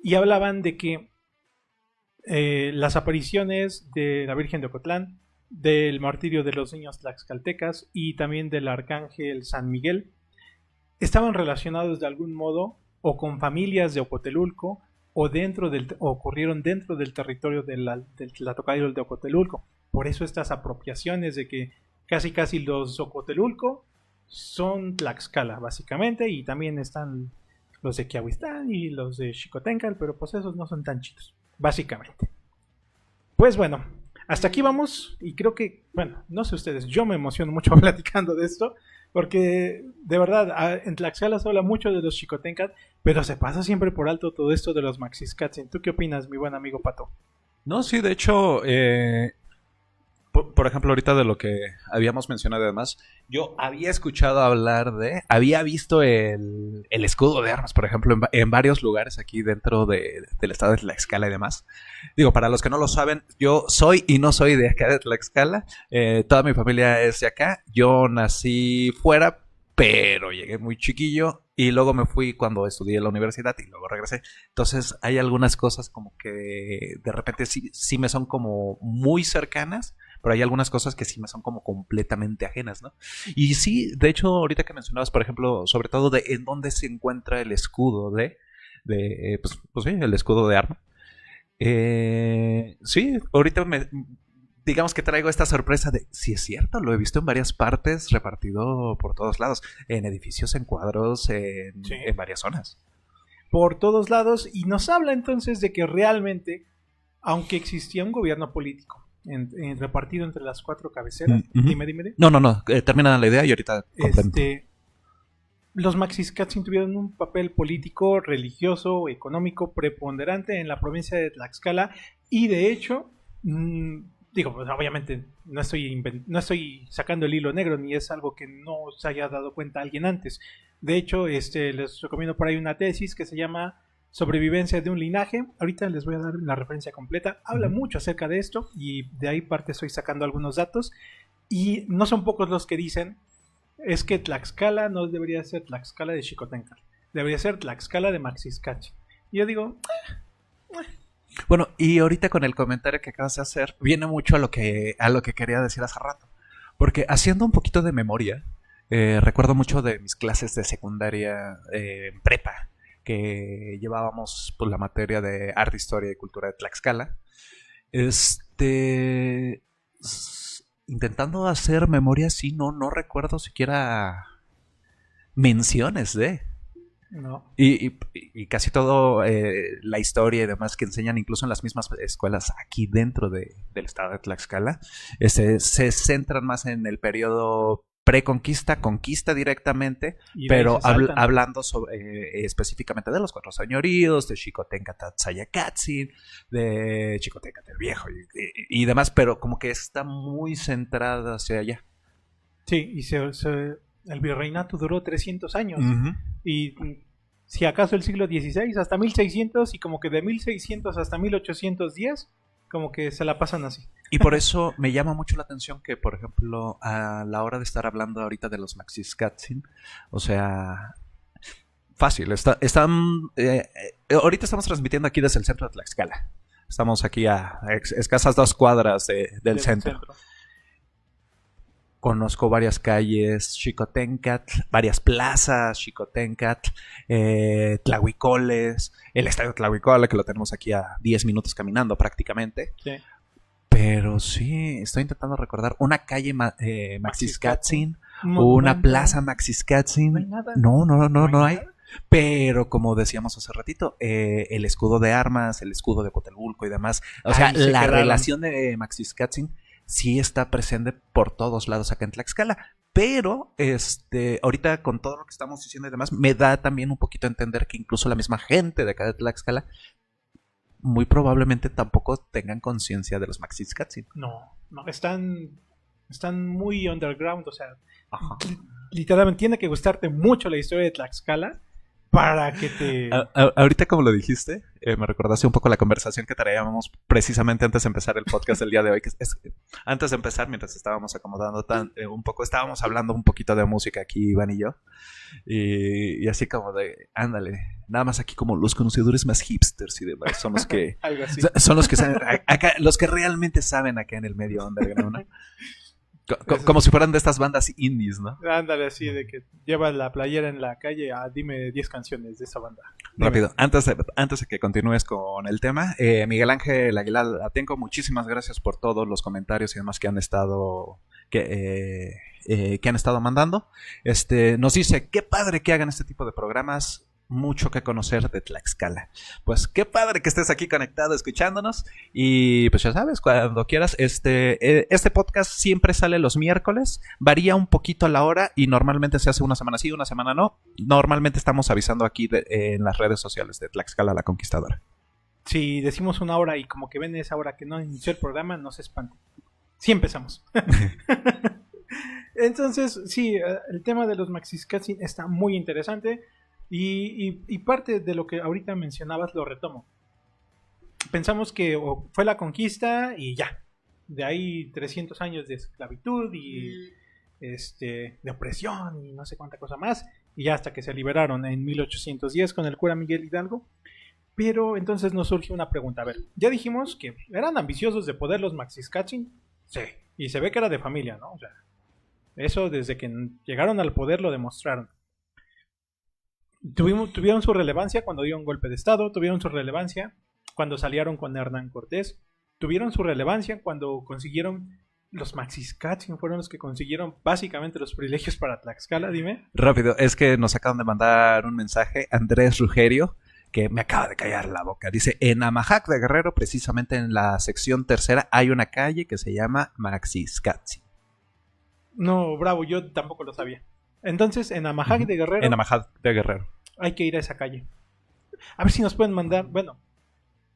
Y hablaban de que las apariciones de la Virgen de Ocotlán, del martirio de los niños tlaxcaltecas y también del arcángel San Miguel estaban relacionados de algún modo o con familias de Ocotelulco o ocurrieron dentro del territorio del Tlahtocayotl de Ocotelulco. Por eso estas apropiaciones de que casi los Ocotelulco son Tlaxcala básicamente, y también están los de Quiahuistán y los de Xicoténcatl, pero pues esos no son tan chidos, básicamente. Pues bueno, hasta aquí vamos, y creo que, bueno, no sé ustedes, yo me emociono mucho platicando de esto, porque de verdad, en Tlaxcala se habla mucho de los Xicoténcatl, pero se pasa siempre por alto todo esto de los Maxiscatzin. ¿Tú qué opinas, mi buen amigo Pato? No, sí, de hecho, por ejemplo, ahorita de lo que habíamos mencionado además, yo había escuchado hablar había visto el escudo de armas, por ejemplo, en varios lugares aquí dentro del estado de Tlaxcala y demás. Digo, para los que no lo saben, yo soy y no soy de acá de Tlaxcala, toda mi familia es de acá, yo nací fuera, pero llegué muy chiquillo y luego me fui cuando estudié en la universidad y luego regresé. Entonces hay algunas cosas como que de repente sí me son como muy cercanas, pero hay algunas cosas que sí me son como completamente ajenas, ¿no? Y sí, de hecho, ahorita que mencionabas, por ejemplo, sobre todo de en dónde se encuentra el escudo pues sí, el escudo de arma. Sí, ahorita digamos que traigo esta sorpresa de, sí es cierto, lo he visto en varias partes, repartido por todos lados, en edificios, en cuadros, Sí. en varias zonas. Por todos lados, y nos habla entonces de que realmente, aunque existía un gobierno político repartido entre las 4 cabeceras, dime. No, termina la idea y ahorita complemento. Los Maxiscatsin tuvieron un papel político, religioso, económico preponderante en la provincia de Tlaxcala y de hecho, digo, pues obviamente no estoy sacando el hilo negro ni es algo que no se haya dado cuenta alguien antes. De hecho, les recomiendo por ahí una tesis que se llama Sobrevivencia de un linaje. Ahorita les voy a dar la referencia completa. Habla mucho acerca de esto y de ahí parte estoy sacando algunos datos y no son pocos los que dicen es que Tlaxcala no debería ser Tlaxcala de Xicoténcatl, debería ser Tlaxcala de Maxiscatl. Y yo digo, bueno, y ahorita con el comentario que acabas de hacer, viene mucho a lo que quería decir hace rato. Porque haciendo un poquito de memoria, recuerdo mucho de mis clases de secundaria prepa, que llevábamos pues, la materia de arte, historia y cultura de Tlaxcala. Intentando hacer memoria, sí, no recuerdo siquiera menciones de. no. Y casi todo la historia y demás que enseñan incluso en las mismas escuelas aquí dentro del estado de Tlaxcala se centran más en el periodo preconquista, conquista directamente, pero hablando específicamente de los 4 señoríos, de Xicoténcatl Tzayacatzin, de Xicoténcatl el Viejo y demás, pero como que está muy centrada hacia allá. Sí, y el virreinato duró 300 años. Y si acaso el siglo XVI hasta 1600 y como que de 1600 hasta 1810 como que se la pasan así. Y por eso me llama mucho la atención que, por ejemplo, a la hora de estar hablando ahorita de los Maxiscatsin, o sea, fácil, ahorita estamos transmitiendo aquí desde el centro de Tlaxcala. Estamos aquí a escasas 2 cuadras del centro. Conozco varias calles Xicoténcatl, varias plazas Xicoténcatl, Tlahuicoles, el estadio Tlahuicole, que lo tenemos aquí a 10 minutos caminando prácticamente. Sí. Pero sí, estoy intentando recordar una calle Maxiscatsin, una plaza Maxiscatsin. No hay nada. No hay. Pero como decíamos hace ratito, el escudo de armas, el escudo de Cotelbulco y demás, o sea, la relación de Maxiscatsin sí está presente por todos lados acá en Tlaxcala, pero ahorita con todo lo que estamos diciendo y demás, me da también un poquito a entender que incluso la misma gente de acá de Tlaxcala muy probablemente tampoco tengan conciencia de los Maxiscatsin. No, están muy underground, o sea, literalmente tiene que gustarte mucho la historia de Tlaxcala para que te... Ahorita como lo dijiste, me recordaste un poco la conversación que traíamos precisamente antes de empezar el podcast del día de hoy. Antes de empezar, mientras estábamos acomodando un poco, estábamos hablando un poquito de música aquí, Iván y yo. Y así como de, ándale, nada más aquí como los conocedores más hipsters y demás son los que... Algo así. Son los que saben, acá, los que realmente saben acá en el medio underground, ¿no? Como si fueran de estas bandas indies, ¿no? Ándale, así de que llevas la playera en la calle, dime 10 canciones de esa banda. Rápido, antes de que continúes con el tema, Miguel Ángel Aguilar Atenco, muchísimas gracias por todos los comentarios y demás que han estado mandando. Nos dice, qué padre que hagan este tipo de programas. Mucho que conocer de Tlaxcala. Pues qué padre que estés aquí conectado escuchándonos y pues ya sabes, cuando quieras, este podcast siempre sale los miércoles, varía un poquito la hora y normalmente se hace una semana sí, una semana no. Normalmente estamos avisando aquí en las redes sociales de Tlaxcala la Conquistadora. Si decimos una hora y como que ven esa hora que no inició el programa, no se espanten. Sí empezamos. Entonces, sí, el tema de los Maxiscatsin está muy interesante. Y parte de lo que ahorita mencionabas lo retomo. Pensamos que fue la conquista y ya. De ahí 300 años de esclavitud y de opresión y no sé cuánta cosa más, y ya hasta que se liberaron en 1810 con el cura Miguel Hidalgo. Pero entonces nos surge una pregunta. A ver, ya dijimos que eran ambiciosos de poder los Maxiscatsin. Sí. Y se ve que era de familia, ¿no? O sea, eso desde que llegaron al poder lo demostraron. Tuvieron su relevancia cuando dio un golpe de estado, tuvieron su relevancia cuando salieron con Hernán Cortés, tuvieron su relevancia cuando consiguieron, los Maxiscatsin fueron los que consiguieron básicamente los privilegios para Tlaxcala, dime. Rápido, es que nos acaban de mandar un mensaje Andrés Rugerio, que me acaba de callar la boca. Dice, en Amajac de Guerrero, precisamente en la sección tercera, hay una calle que se llama Maxiscatsin. No, bravo, yo tampoco lo sabía. Entonces, en Amajac de Guerrero... En Amajac de Guerrero. Hay que ir a esa calle. A ver si nos pueden mandar, bueno,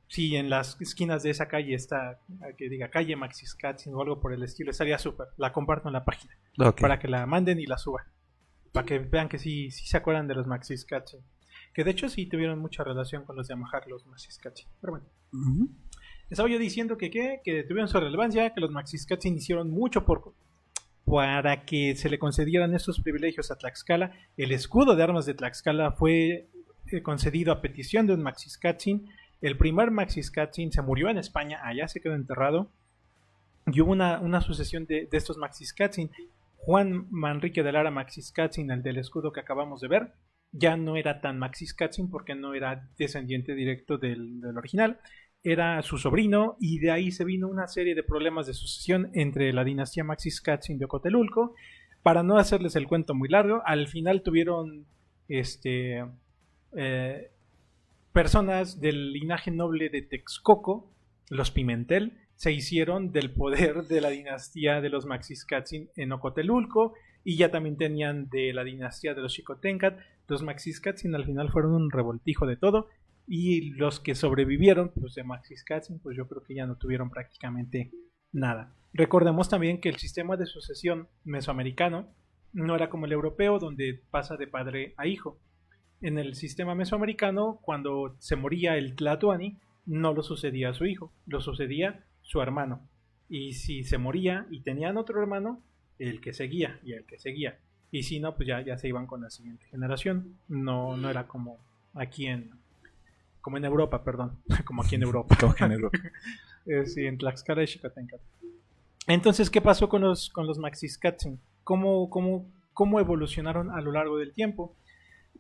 si en las esquinas de esa calle está, que diga calle Maxiscatsin o algo por el estilo, estaría súper. La comparto en la página. Okay. Para que la manden y la suban. Para que vean que sí se acuerdan de los Maxiscatsin. Que de hecho sí tuvieron mucha relación con los de Amajac, los Maxiscatsin. Pero bueno. Estaba yo diciendo que tuvieron su relevancia, que los Maxiscatsin hicieron mucho para que se le concedieran estos privilegios a Tlaxcala. El escudo de armas de Tlaxcala fue concedido a petición de un Maxiscatsin. El primer Maxiscatsin se murió en España, allá se quedó enterrado. Y hubo una sucesión de estos Maxiscatsin. Juan Manrique de Lara Maxiscatsin, el del escudo que acabamos de ver, ya no era tan Maxiscatsin porque no era descendiente directo del original. Era su sobrino, y de ahí se vino una serie de problemas de sucesión entre la dinastía Maxiscatsin de Ocotelulco. Para no hacerles el cuento muy largo, al final tuvieron personas del linaje noble de Texcoco, los Pimentel, se hicieron del poder de la dinastía de los Maxiscatsin en Ocotelulco, y ya también tenían de la dinastía de los Xicoténcat. Los Maxiscatsin al final fueron un revoltijo de todo. Y los que sobrevivieron, pues de Maxiscatsin, pues yo creo que ya no tuvieron prácticamente nada. Recordemos también que el sistema de sucesión mesoamericano no era como el europeo, donde pasa de padre a hijo. En el sistema mesoamericano, cuando se moría el Tlatoani, no lo sucedía a su hijo, lo sucedía su hermano. Y si se moría y tenían otro hermano, el que seguía y el que seguía. Y si no, pues ya se iban con la siguiente generación. No era como aquí como en Europa, perdón. Como aquí en Europa. Sí, en Tlaxcala y Xicoténcat. Entonces, ¿qué pasó con los Maxiscatsin? ¿Cómo evolucionaron a lo largo del tiempo?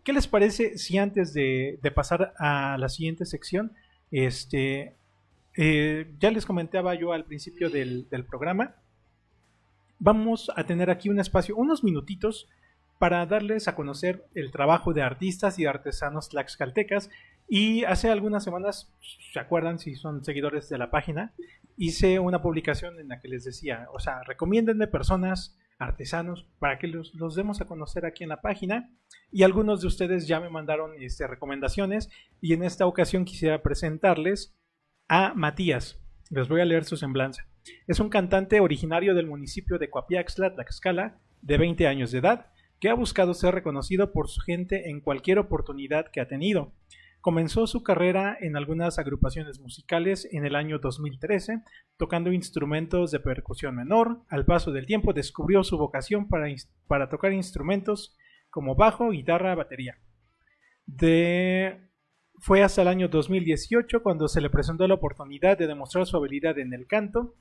¿Qué les parece si antes de pasar a la siguiente sección, ya les comentaba yo al principio del programa, vamos a tener aquí un espacio, unos minutitos, para darles a conocer el trabajo de artistas y artesanos tlaxcaltecas. Y hace algunas semanas, ¿se acuerdan si son seguidores de la página? Hice una publicación en la que les decía, o sea, recomiéndenme personas, artesanos, para que los demos a conocer aquí en la página. Y algunos de ustedes ya me mandaron recomendaciones, y en esta ocasión quisiera presentarles a Matías. Les voy a leer su semblanza. Es un cantante originario del municipio de Coapiaxtla, Tlaxcala, de 20 años de edad, que ha buscado ser reconocido por su gente en cualquier oportunidad que ha tenido. Comenzó su carrera en algunas agrupaciones musicales en el año 2013, tocando instrumentos de percusión menor. Al paso del tiempo descubrió su vocación para tocar instrumentos como bajo, guitarra, batería. Fue hasta el año 2018 cuando se le presentó la oportunidad de demostrar su habilidad en el canto,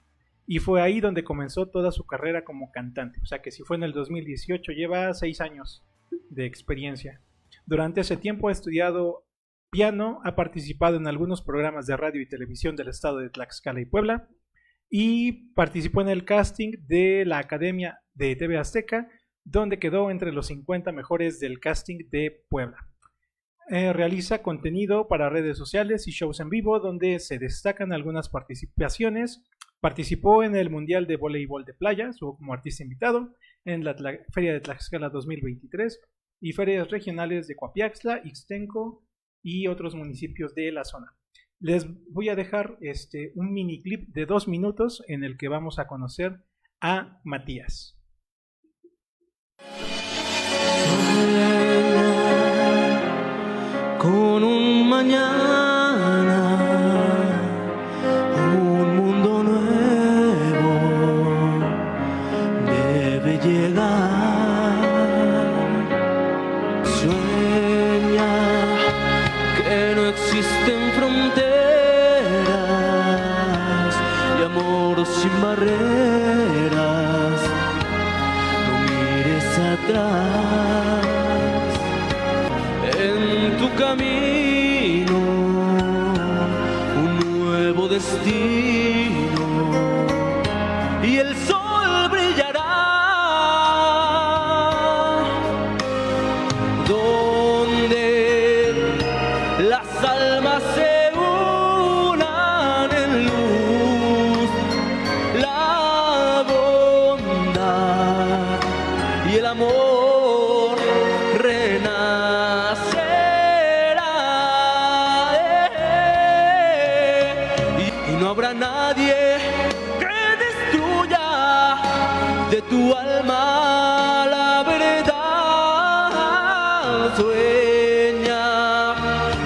y fue ahí donde comenzó toda su carrera como cantante. O sea que si fue en el 2018, lleva 6 años de experiencia. Durante ese tiempo ha estudiado piano, ha participado en algunos programas de radio y televisión del estado de Tlaxcala y Puebla, y participó en el casting de la Academia de TV Azteca, donde quedó entre los 50 mejores del casting de Puebla. Realiza contenido para redes sociales y shows en vivo, donde se destacan algunas participaciones. Participó en el Mundial de Voleibol de Playa, estuvo como artista invitado en la Feria de Tlaxcala 2023 y ferias regionales de Coapiaxtla, Ixtenco y otros municipios de la zona. Les voy a dejar un mini clip de 2 minutos en el que vamos a conocer a Matías. Con un mañana, un mundo nuevo debe llegar. amor sin barreras. No mires atrás en tu camino, un nuevo destino, y el sol brillará donde las almas se unan en luz. La bondad y el amor renacerá, y no habrá nadie que destruya de tu alma la verdad. Sueña,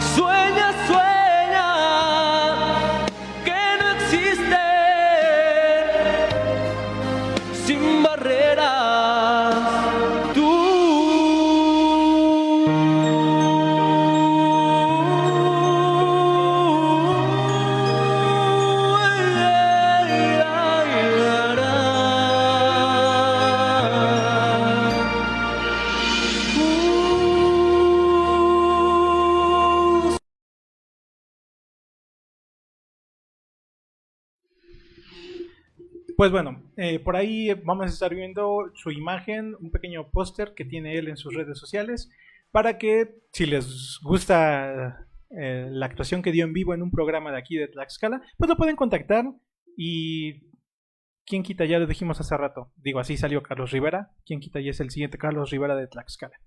sueña, sueña, que no existe sin barreras. Tú. Pues bueno, por ahí vamos a estar viendo su imagen, un pequeño póster que tiene él en sus redes sociales, para que si les gusta la actuación que dio en vivo en un programa de aquí de Tlaxcala, pues lo pueden contactar y quién quita, ya lo dijimos hace rato, digo, así salió Carlos Rivera, quién quita y es el siguiente Carlos Rivera de Tlaxcala.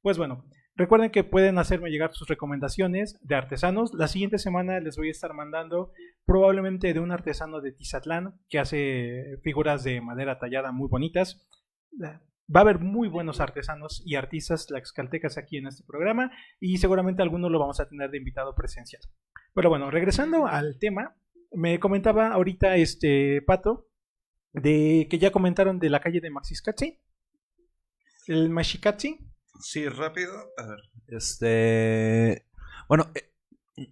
Pues bueno, recuerden que pueden hacerme llegar sus recomendaciones de artesanos. La siguiente semana les voy a estar mandando probablemente de un artesano de Tizatlán que hace figuras de madera tallada muy bonitas. Va a haber muy buenos artesanos y artistas tlaxcaltecas aquí en este programa y seguramente algunos lo vamos a tener de invitado presencial. Pero bueno, regresando al tema, me comentaba ahorita Pato de que ya comentaron de la calle de Maxiscatzi, el Mexicatzi. Sí, rápido. A ver. Bueno,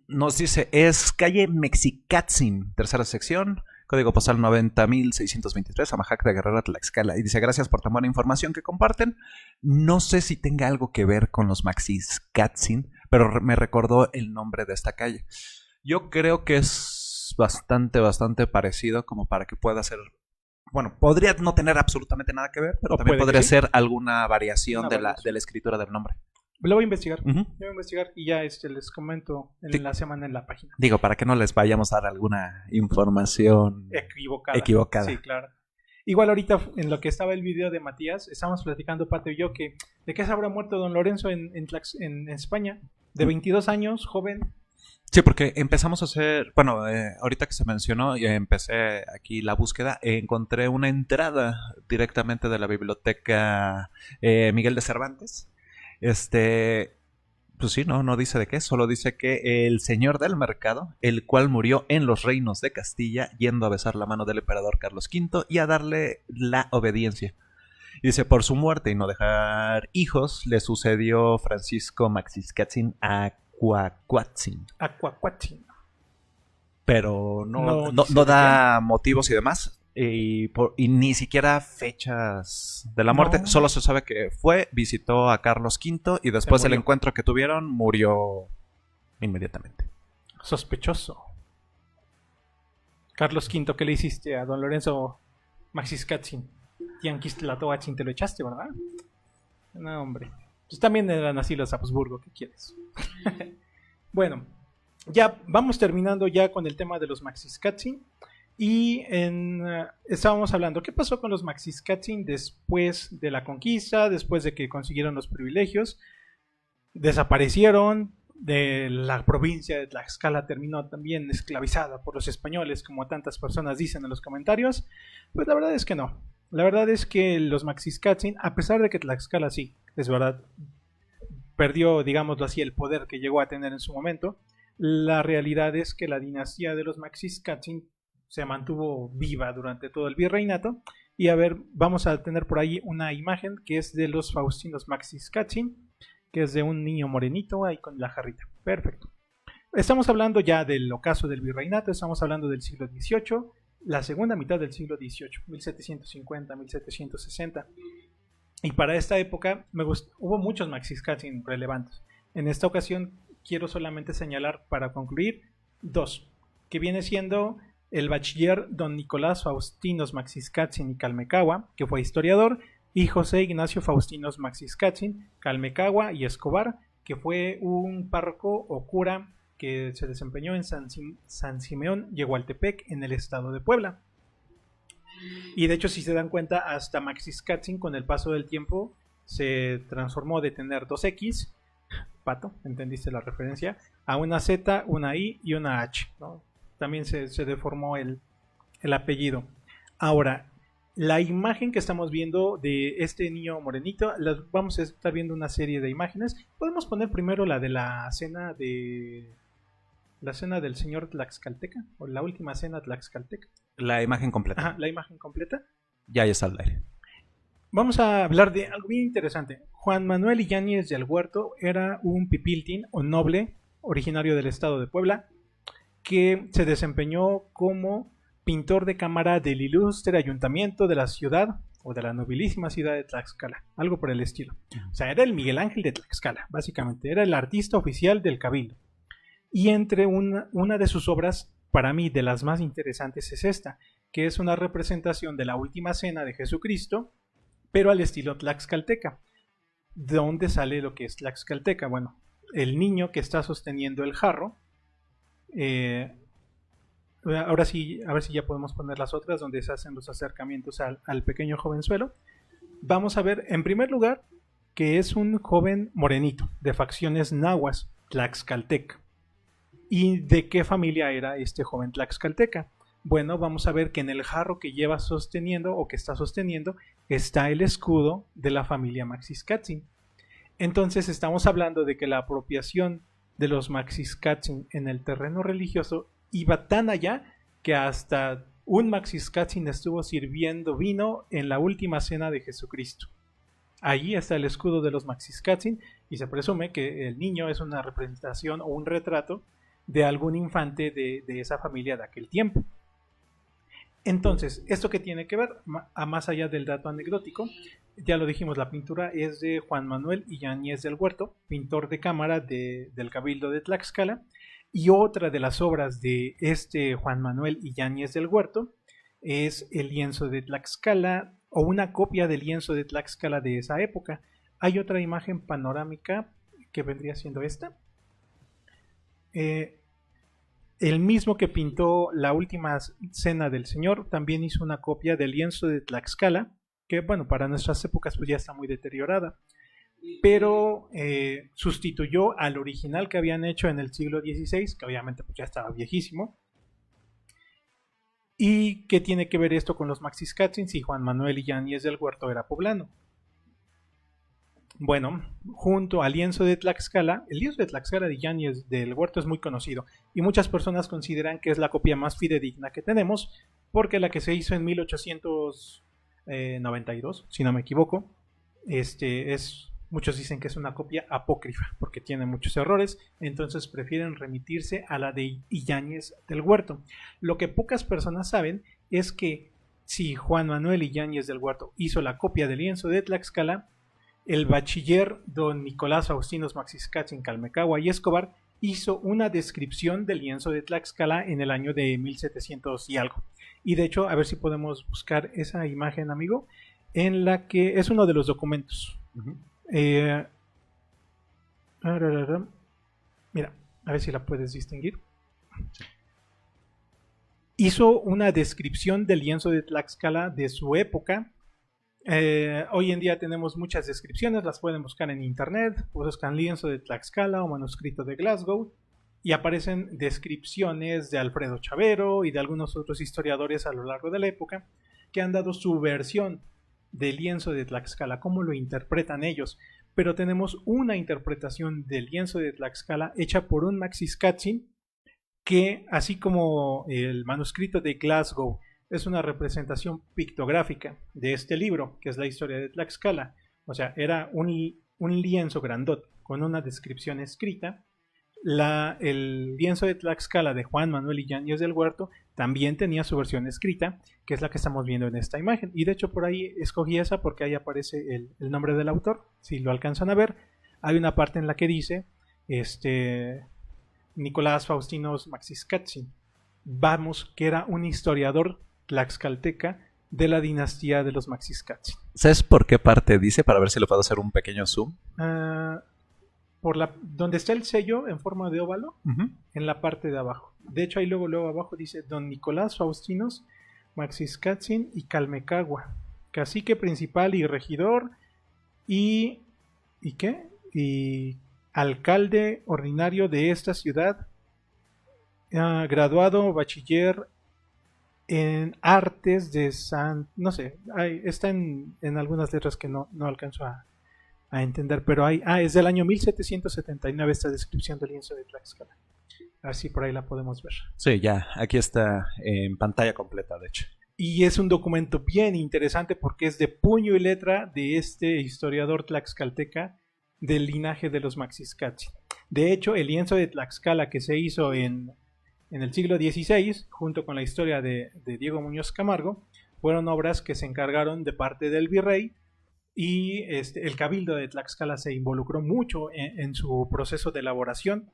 nos dice, es calle Mexicatzin, tercera sección, código postal 90,623, Amajac de Guerrero, Tlaxcala. Y dice, gracias por tan buena información que comparten. No sé si tenga algo que ver con los Maxiscatzin, pero me recordó el nombre de esta calle. Yo creo que es bastante parecido como para que pueda ser... Bueno, podría no tener absolutamente nada que ver, pero también podría ser alguna variación de la escritura del nombre. Lo voy a investigar. Uh-huh. Lo voy a investigar y ya les comento en la semana en la página. Digo, para que no les vayamos a dar alguna información equivocada. Sí, claro. Igual ahorita en lo que estaba el video de Matías, estábamos platicando Pato y yo que de qué se habrá muerto don Lorenzo en España, de 22 años, joven. Sí, porque empezamos a hacer, bueno, ahorita que se mencionó, y empecé aquí la búsqueda, encontré una entrada directamente de la biblioteca Miguel de Cervantes. Pues sí, no dice de qué, solo dice que el señor del mercado, el cual murió en los reinos de Castilla, yendo a besar la mano del emperador Carlos V y a darle la obediencia. Y dice, por su muerte y no dejar hijos, le sucedió Francisco Maxiscatzin Aquacuatzin. Pero no da motivos y demás. Y ni siquiera fechas de la muerte. Solo se sabe que visitó a Carlos V y después del encuentro que tuvieron, murió inmediatamente. Sospechoso. Carlos V, ¿qué le hiciste a don Lorenzo Maxiscatzin? Tianquistlatóatzin, te lo echaste, ¿verdad? No, hombre. Pues también eran así los Habsburgo, ¿qué quieres? Bueno, ya vamos terminando ya con el tema de los Maxiscatzin. Y estábamos hablando, ¿qué pasó con los Maxiscatzin después de la conquista, después de que consiguieron los privilegios? Desaparecieron, de la provincia de Tlaxcala terminó también esclavizada por los españoles, como tantas personas dicen en los comentarios. Pues la verdad es que no. La verdad es que los Maxiscatzin, a pesar de que Tlaxcala sí, es verdad, perdió, digámoslo así, el poder que llegó a tener en su momento, la realidad es que la dinastía de los Maxiscatzin se mantuvo viva durante todo el virreinato. Y a ver, vamos a tener por ahí una imagen que es de los Faustinos Maxiscatzin, que es de un niño morenito ahí con la jarrita. Perfecto. Estamos hablando ya del ocaso del virreinato, estamos hablando del siglo XVIII. la segunda mitad del siglo XVIII, 1750, 1760. Y para esta época hubo muchos Maxiscatsin relevantes. En esta ocasión quiero solamente señalar, para concluir, dos, que viene siendo el bachiller don Nicolás Faustinos Maxiscatsin y Calmecagua, que fue historiador, y José Ignacio Faustinos Maxiscatsin, Calmecagua y Escobar, que fue un párroco o cura que se desempeñó en San Simeón Yehualtepec, en el estado de Puebla. Y de hecho, si se dan cuenta, hasta Maxiscatsin con el paso del tiempo se transformó de tener 2X, Pato, ¿entendiste la referencia?, a una Z, una I y una H, ¿no? También se deformó el apellido. Ahora, la imagen que estamos viendo de este niño morenito, vamos a estar viendo una serie de imágenes. Podemos poner primero la de la cena del señor Tlaxcalteca, o la última cena Tlaxcalteca. La imagen completa. Ajá, la imagen completa. Ya está al aire. Vamos a hablar de algo bien interesante. Juan Manuel Yáñez del Huerto era un pipiltín o noble originario del estado de Puebla, que se desempeñó como pintor de cámara del ilustre ayuntamiento de la ciudad, o de la nobilísima ciudad de Tlaxcala, algo por el estilo. O sea, era el Miguel Ángel de Tlaxcala, básicamente, era el artista oficial del cabildo. Y entre una de sus obras, para mí de las más interesantes, es esta, que es una representación de la última cena de Jesucristo, pero al estilo tlaxcalteca. ¿De dónde sale lo que es tlaxcalteca? Bueno, el niño que está sosteniendo el jarro, ahora sí, a ver si ya podemos poner las otras donde se hacen los acercamientos al pequeño jovenzuelo. Vamos a ver, en primer lugar, que es un joven morenito, de facciones nahuas, tlaxcalteca. ¿Y de qué familia era este joven tlaxcalteca? Bueno, vamos a ver que en el jarro que lleva sosteniendo, o que está sosteniendo, está el escudo de la familia Maxiscatsin. Entonces estamos hablando de que la apropiación de los Maxiscatsin en el terreno religioso iba tan allá que hasta un Maxiscatsin estuvo sirviendo vino en la última cena de Jesucristo. Allí está el escudo de los Maxiscatsin y se presume que el niño es una representación o un retrato de algún infante de esa familia de aquel tiempo. Entonces, ¿esto qué tiene que ver? Más allá del dato anecdótico, ya lo dijimos, la pintura es de Juan Manuel Yáñez del Huerto, pintor de cámara del Cabildo de Tlaxcala, y otra de las obras de este Juan Manuel Yáñez del Huerto es el lienzo de Tlaxcala, o una copia del lienzo de Tlaxcala de esa época. Hay otra imagen panorámica que vendría siendo esta. El mismo que pintó la última cena del Señor también hizo una copia del lienzo de Tlaxcala, que bueno, para nuestras épocas pues ya está muy deteriorada, pero sustituyó al original que habían hecho en el siglo XVI, que obviamente pues ya estaba viejísimo. ¿Y qué tiene que ver esto con los Maxiscatsin si Juan Manuel Yáñez del Huerto era poblano? Bueno, junto al lienzo de Tlaxcala, el lienzo de Tlaxcala de Yáñez del Huerto es muy conocido y muchas personas consideran que es la copia más fidedigna que tenemos, porque la que se hizo en 1892, si no me equivoco, muchos dicen que es una copia apócrifa porque tiene muchos errores, entonces prefieren remitirse a la de Yáñez del Huerto. Lo que pocas personas saben es que si Juan Manuel Yáñez del Huerto hizo la copia del lienzo de Tlaxcala, el bachiller don Nicolás Faustinos Maxiscatsin, Calmecagua y Escobar hizo una descripción del lienzo de Tlaxcala en el año de 1700 y algo. Y de hecho, a ver si podemos buscar esa imagen, amigo, en la que es uno de los documentos. Mira, a ver si la puedes distinguir. Hizo una descripción del lienzo de Tlaxcala de su época. Hoy en día tenemos muchas descripciones, las pueden buscar en internet, buscan lienzo de Tlaxcala o manuscrito de Glasgow y aparecen descripciones de Alfredo Chavero y de algunos otros historiadores a lo largo de la época que han dado su versión del lienzo de Tlaxcala, cómo lo interpretan ellos. Pero tenemos una interpretación del lienzo de Tlaxcala hecha por un Maxiscatsin que, así como el manuscrito de Glasgow es una representación pictográfica de este libro, que es la historia de Tlaxcala, o sea, era un lienzo grandote con una descripción escrita, El lienzo de Tlaxcala de Juan Manuel Yáñez del Huerto también tenía su versión escrita, que es la que estamos viendo en esta imagen. Y de hecho por ahí escogí esa porque ahí aparece el nombre del autor. Si lo alcanzan a ver, hay una parte en la que dice Nicolás Faustinos Maxiscatzin. Vamos, que era un historiador tlaxcalteca de la dinastía de los Maxiscatzin. ¿Sabes por qué parte dice? Para ver si le puedo hacer un pequeño zoom. Donde está el sello en forma de óvalo, en la parte de abajo. De hecho, ahí luego abajo dice Don Nicolás Faustinos Maxiscatzin y Calmecagua, cacique principal y regidor y ¿qué? Y alcalde ordinario de esta ciudad, graduado bachiller en artes de no sé, está en algunas letras que no alcanzo a entender, pero es del año 1779 esta descripción del lienzo de Tlaxcala. Así por ahí la podemos ver. Sí, ya, aquí está en pantalla completa, de hecho. Y es un documento bien interesante porque es de puño y letra de este historiador tlaxcalteca del linaje de los Maxiscatzin. De hecho, el lienzo de Tlaxcala que se hizo en el siglo XVI, junto con la historia de Diego Muñoz Camargo, fueron obras que se encargaron de parte del virrey, y el cabildo de Tlaxcala se involucró mucho en su proceso de elaboración,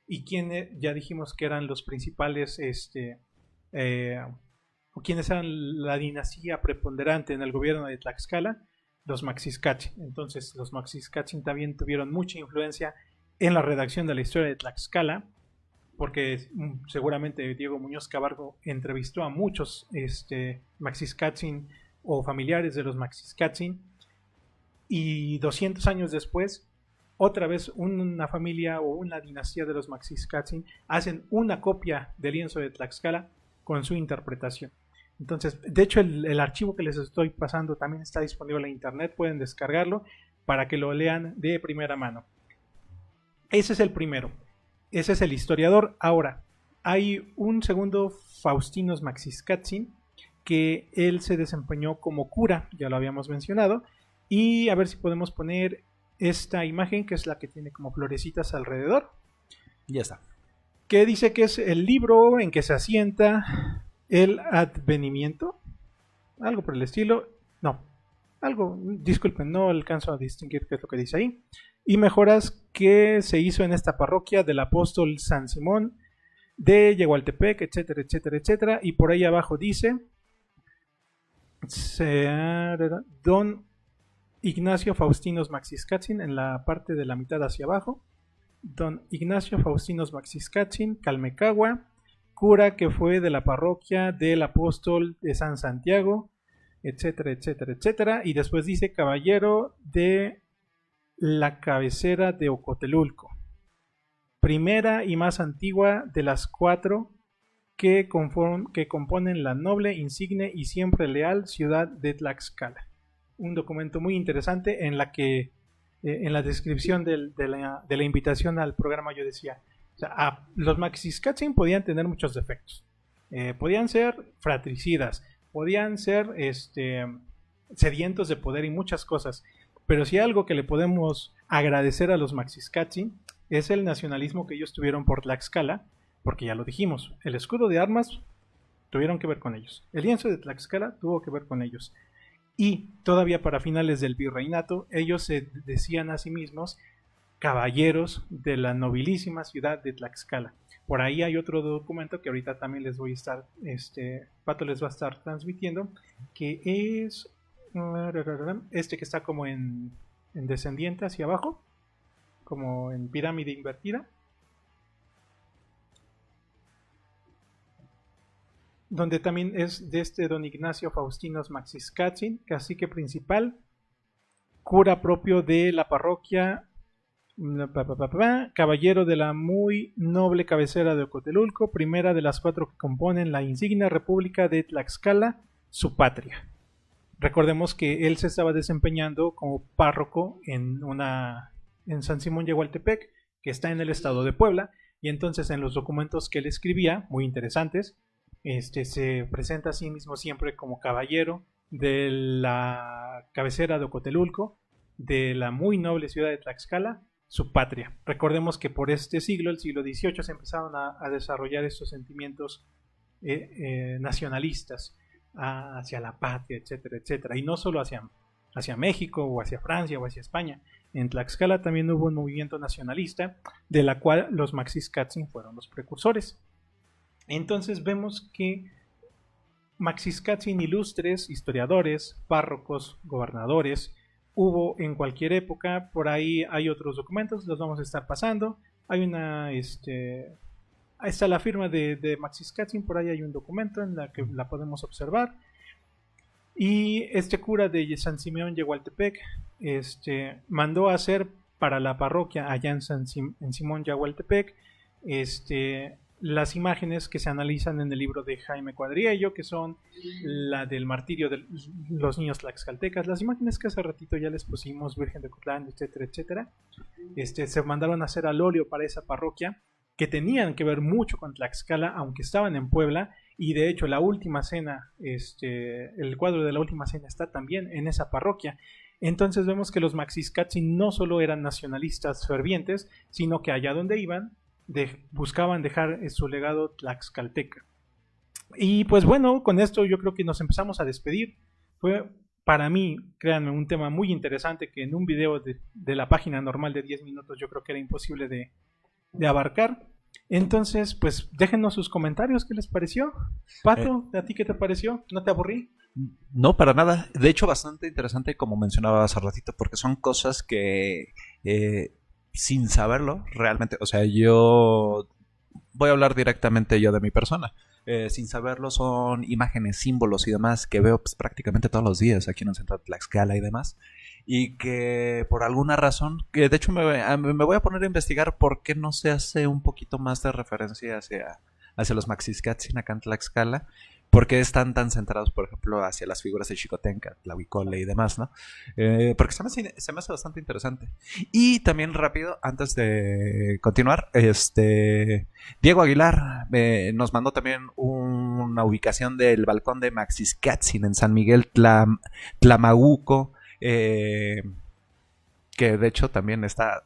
y quienes ya dijimos que eran los principales o quienes eran la dinastía preponderante en el gobierno de Tlaxcala, los Maxiscatzin. Entonces los Maxiscatzin también tuvieron mucha influencia en la redacción de la historia de Tlaxcala, porque seguramente Diego Muñoz Camargo entrevistó a muchos Maxiscatzin o familiares de los Maxiscatzin, y 200 años después, otra vez una familia o una dinastía de los Maxiscatzin hacen una copia del lienzo de Tlaxcala con su interpretación. Entonces, de hecho, el archivo que les estoy pasando también está disponible en internet, pueden descargarlo para que lo lean de primera mano. Ese es el primero, ese es el historiador. Ahora, hay un segundo Faustinos Maxiscatzin, que él se desempeñó como cura, ya lo habíamos mencionado, y a ver si podemos poner esta imagen, que es la que tiene como florecitas alrededor. Ya está. Que dice que es el libro en que se asienta el advenimiento, algo por el estilo. No, algo, disculpen, no alcanzo a distinguir qué es lo que dice ahí. Y mejoras que se hizo en esta parroquia del apóstol San Simón de Yehualtepec, etcétera, etcétera, etcétera. Y por ahí abajo dice Don Ignacio Faustinos Maxiscatzin, en la parte de la mitad hacia abajo. Don Ignacio Faustinos Maxiscatzin, Calmecagua, cura que fue de la parroquia del apóstol de San Santiago, etcétera, etcétera, etcétera. Y después dice caballero de la cabecera de Ocotelulco, primera y más antigua de las 4 que componen la noble, insigne y siempre leal ciudad de Tlaxcala. Un documento muy interesante en la que en la descripción de la invitación al programa yo decía, o sea, los Maxiscatzin podían tener muchos defectos, podían ser fratricidas, podían ser sedientos de poder y muchas cosas, pero si algo que le podemos agradecer a los Maxiscatzin es el nacionalismo que ellos tuvieron por Tlaxcala, porque ya lo dijimos, el escudo de armas tuvieron que ver con ellos, el lienzo de Tlaxcala tuvo que ver con ellos. Y todavía para finales del virreinato, ellos se decían a sí mismos caballeros de la nobilísima ciudad de Tlaxcala. Por ahí hay otro documento que ahorita también les voy a estar, Pato les va a estar transmitiendo, que es que está como en descendiente hacia abajo, como en pirámide invertida, donde también es de don Ignacio Faustinos Maxiscatzin, cacique principal, cura propio de la parroquia, caballero de la muy noble cabecera de Ocotelulco, primera de las 4 que componen la insignia República de Tlaxcala, su patria. Recordemos que él se estaba desempeñando como párroco en San Simón Yehualtepec, que está en el estado de Puebla, y entonces en los documentos que él escribía, muy interesantes, se presenta a sí mismo siempre como caballero de la cabecera de Ocotelulco, de la muy noble ciudad de Tlaxcala, su patria. Recordemos que por este siglo, el siglo XVIII, se empezaron a desarrollar estos sentimientos nacionalistas hacia la patria, etcétera, etcétera. Y no solo hacia México o hacia Francia o hacia España. En Tlaxcala también hubo un movimiento nacionalista de la cual los Maxiscatsin fueron los precursores. Entonces vemos que Maxiscatsin ilustres, historiadores, párrocos, gobernadores, hubo en cualquier época. Por ahí hay otros documentos, los vamos a estar pasando. Hay una, ahí está la firma de Maxiscatsin, por ahí hay un documento en la que la podemos observar. Y este cura de San Simeón Yahualtepec mandó a hacer para la parroquia allá en Simón Yahualtepec las imágenes que se analizan en el libro de Jaime Cuadriello, que son la del martirio de los niños tlaxcaltecas, las imágenes que hace ratito ya les pusimos, Virgen de Cotlán, etcétera, etcétera. Se mandaron a hacer al óleo para esa parroquia, que tenían que ver mucho con Tlaxcala, aunque estaban en Puebla, y de hecho la última cena, el cuadro de la última cena está también en esa parroquia. Entonces vemos que los Maxiscatsin no solo eran nacionalistas fervientes, sino que allá donde iban, buscaban dejar su legado tlaxcalteca. Y pues bueno, con esto yo creo que nos empezamos a despedir. Fue para mí, créanme, un tema muy interesante que en un video de la página normal de 10 minutos yo creo que era imposible de abarcar. Entonces, pues déjenos sus comentarios, ¿qué les pareció? Pato, ¿a ti qué te pareció? ¿No te aburrí? No, para nada. De hecho, bastante interesante, como mencionaba hace ratito, porque son cosas que sin saberlo, realmente, o sea, yo voy a hablar directamente yo de mi persona. Sin saberlo, son imágenes, símbolos y demás que veo pues, prácticamente todos los días aquí en el centro de Tlaxcala y demás. Y que por alguna razón, que de hecho me voy a poner a investigar por qué no se hace un poquito más de referencia hacia los Maxiscatsin acá en Tlaxcala. ¿Por qué están tan centrados, por ejemplo, hacia las figuras de Xicotenca, Tlahuicole y demás, ¿no? Porque se me hace bastante interesante. Y también rápido, antes de continuar, Diego Aguilar nos mandó también una ubicación del balcón de Maxiscatsin en San Miguel Tlamahuco, que de hecho también está...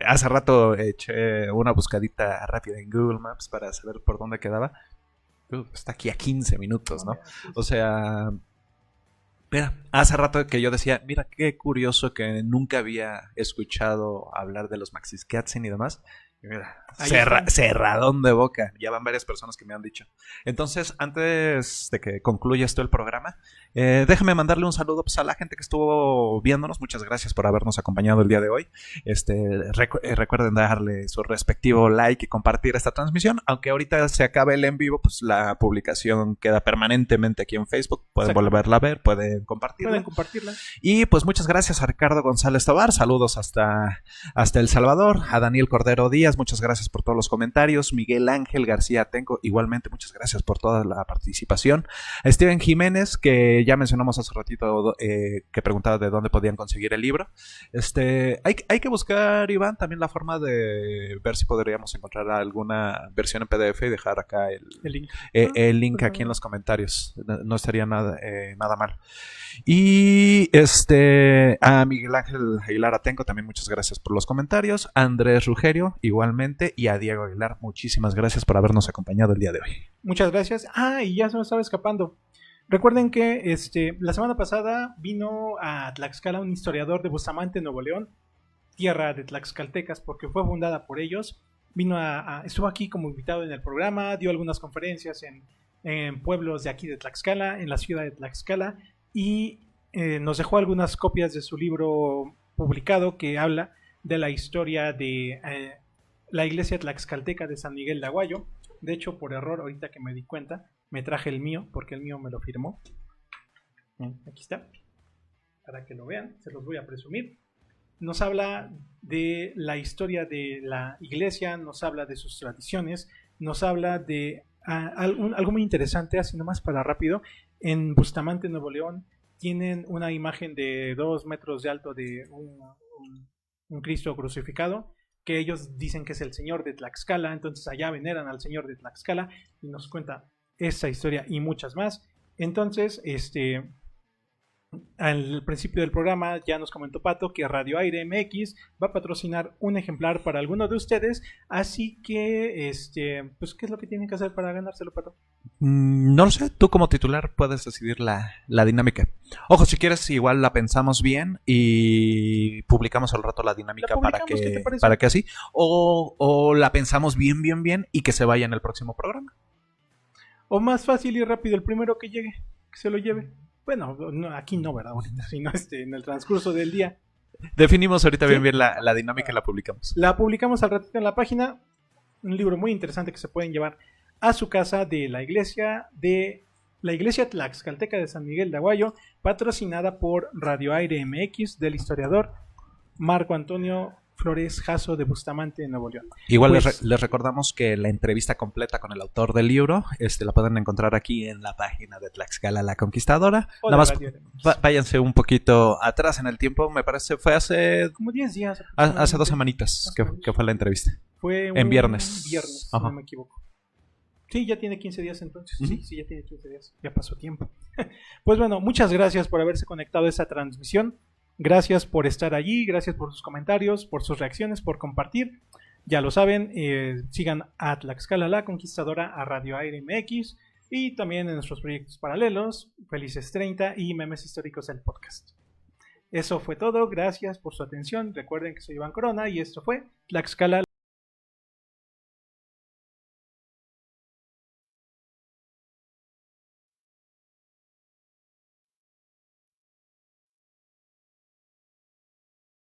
Hace rato eché una buscadita rápida en Google Maps para saber por dónde quedaba. Está aquí a 15 minutos, ¿no? O sea, mira, hace rato que yo decía, mira qué curioso que nunca había escuchado hablar de los Maxiscatsin y demás. Y mira, cerradón de boca. Ya van varias personas que me han dicho. Entonces, antes de que concluya esto el programa, déjame mandarle un saludo pues, a la gente que estuvo viéndonos. Muchas gracias por habernos acompañado el día de hoy. Recuerden darle su respectivo like y compartir esta transmisión. Aunque ahorita se acabe el en vivo, pues la publicación queda permanentemente aquí en Facebook. Pueden volverla a ver, pueden compartirla. Y pues muchas gracias a Ricardo González Tobar. Saludos hasta El Salvador. A Daniel Cordero Díaz. Muchas gracias por todos los comentarios. Miguel Ángel García Tenco, igualmente muchas gracias por toda la participación. A Steven Jiménez, que ya mencionamos hace ratito, que preguntaba de dónde podían conseguir el libro. Hay que buscar, Iván, también la forma de ver si podríamos encontrar alguna versión en PDF y dejar acá el link aquí en los comentarios. No estaría nada mal. Y a Miguel Ángel Aguilar Atenco también muchas gracias por los comentarios. A Andrés Rugerio igualmente, y a Diego Aguilar muchísimas gracias por habernos acompañado el día de hoy. Muchas gracias. Y ya se me estaba escapando. Recuerden que la semana pasada vino a Tlaxcala un historiador de Bustamante, Nuevo León, tierra de tlaxcaltecas porque fue fundada por ellos. Estuvo aquí como invitado en el programa, dio algunas conferencias en pueblos de aquí de Tlaxcala, en la ciudad de Tlaxcala, y nos dejó algunas copias de su libro publicado que habla de la historia de la iglesia tlaxcalteca de San Miguel de Aguayo. De hecho, por error, ahorita que me di cuenta, me traje el mío, porque el mío me lo firmó. Aquí está, para que lo vean, se los voy a presumir. Nos habla de la historia de la iglesia, nos habla de sus tradiciones, nos habla de algo muy interesante, así nomás para rápido. En Bustamante, Nuevo León, tienen una imagen de 2 metros de alto de un Cristo crucificado, que ellos dicen que es el Señor de Tlaxcala. Entonces allá veneran al Señor de Tlaxcala y nos cuenta esa historia y muchas más. Entonces, Al principio del programa ya nos comentó Pato que Radio Aire MX va a patrocinar un ejemplar para alguno de ustedes, así que, pues, ¿qué es lo que tienen que hacer para ganárselo, Pato? No lo sé, tú como titular puedes decidir la dinámica. Ojo, si quieres, igual la pensamos bien y publicamos al rato la dinámica publicamos, ¿qué te parece? para que así. O la pensamos bien y que se vaya en el próximo programa. O más fácil y rápido, el primero que llegue, que se lo lleve. Bueno, no, aquí no, ¿verdad? Ahorita, sino en el transcurso del día. Definimos ahorita ¿Sí? bien la dinámica y la publicamos. La publicamos al ratito en la página. Un libro muy interesante que se pueden llevar a su casa de la iglesia Tlaxcalteca de San Miguel de Aguayo, patrocinada por Radio Aire MX del historiador Marco Antonio Flores Jasso de Bustamante, Nuevo León. Igual Pues, les recordamos que la entrevista completa con el autor del libro la pueden encontrar aquí en la página de Tlaxcala la Conquistadora. o Nada de más Radio MX. váyanse un poquito atrás en el tiempo, me parece, fue hace Como 10 días. hace 2 semanitas que fue la entrevista. Fue en viernes. Viernes, si Ajá. no me equivoco. Sí, ya tiene 15 días entonces. Ujú. Sí, ya tiene 15 días. Ya pasó tiempo. Pues bueno, muchas gracias por haberse conectado a esta transmisión. Gracias por estar allí, gracias por sus comentarios, por sus reacciones, por compartir. Ya lo saben, sigan a Tlaxcala la Conquistadora, a Radio Aire MX y también en nuestros proyectos paralelos, Felices 30 y Memes Históricos del Podcast. Eso fue todo, gracias por su atención. Recuerden que soy Iván Corona y esto fue Tlaxcala.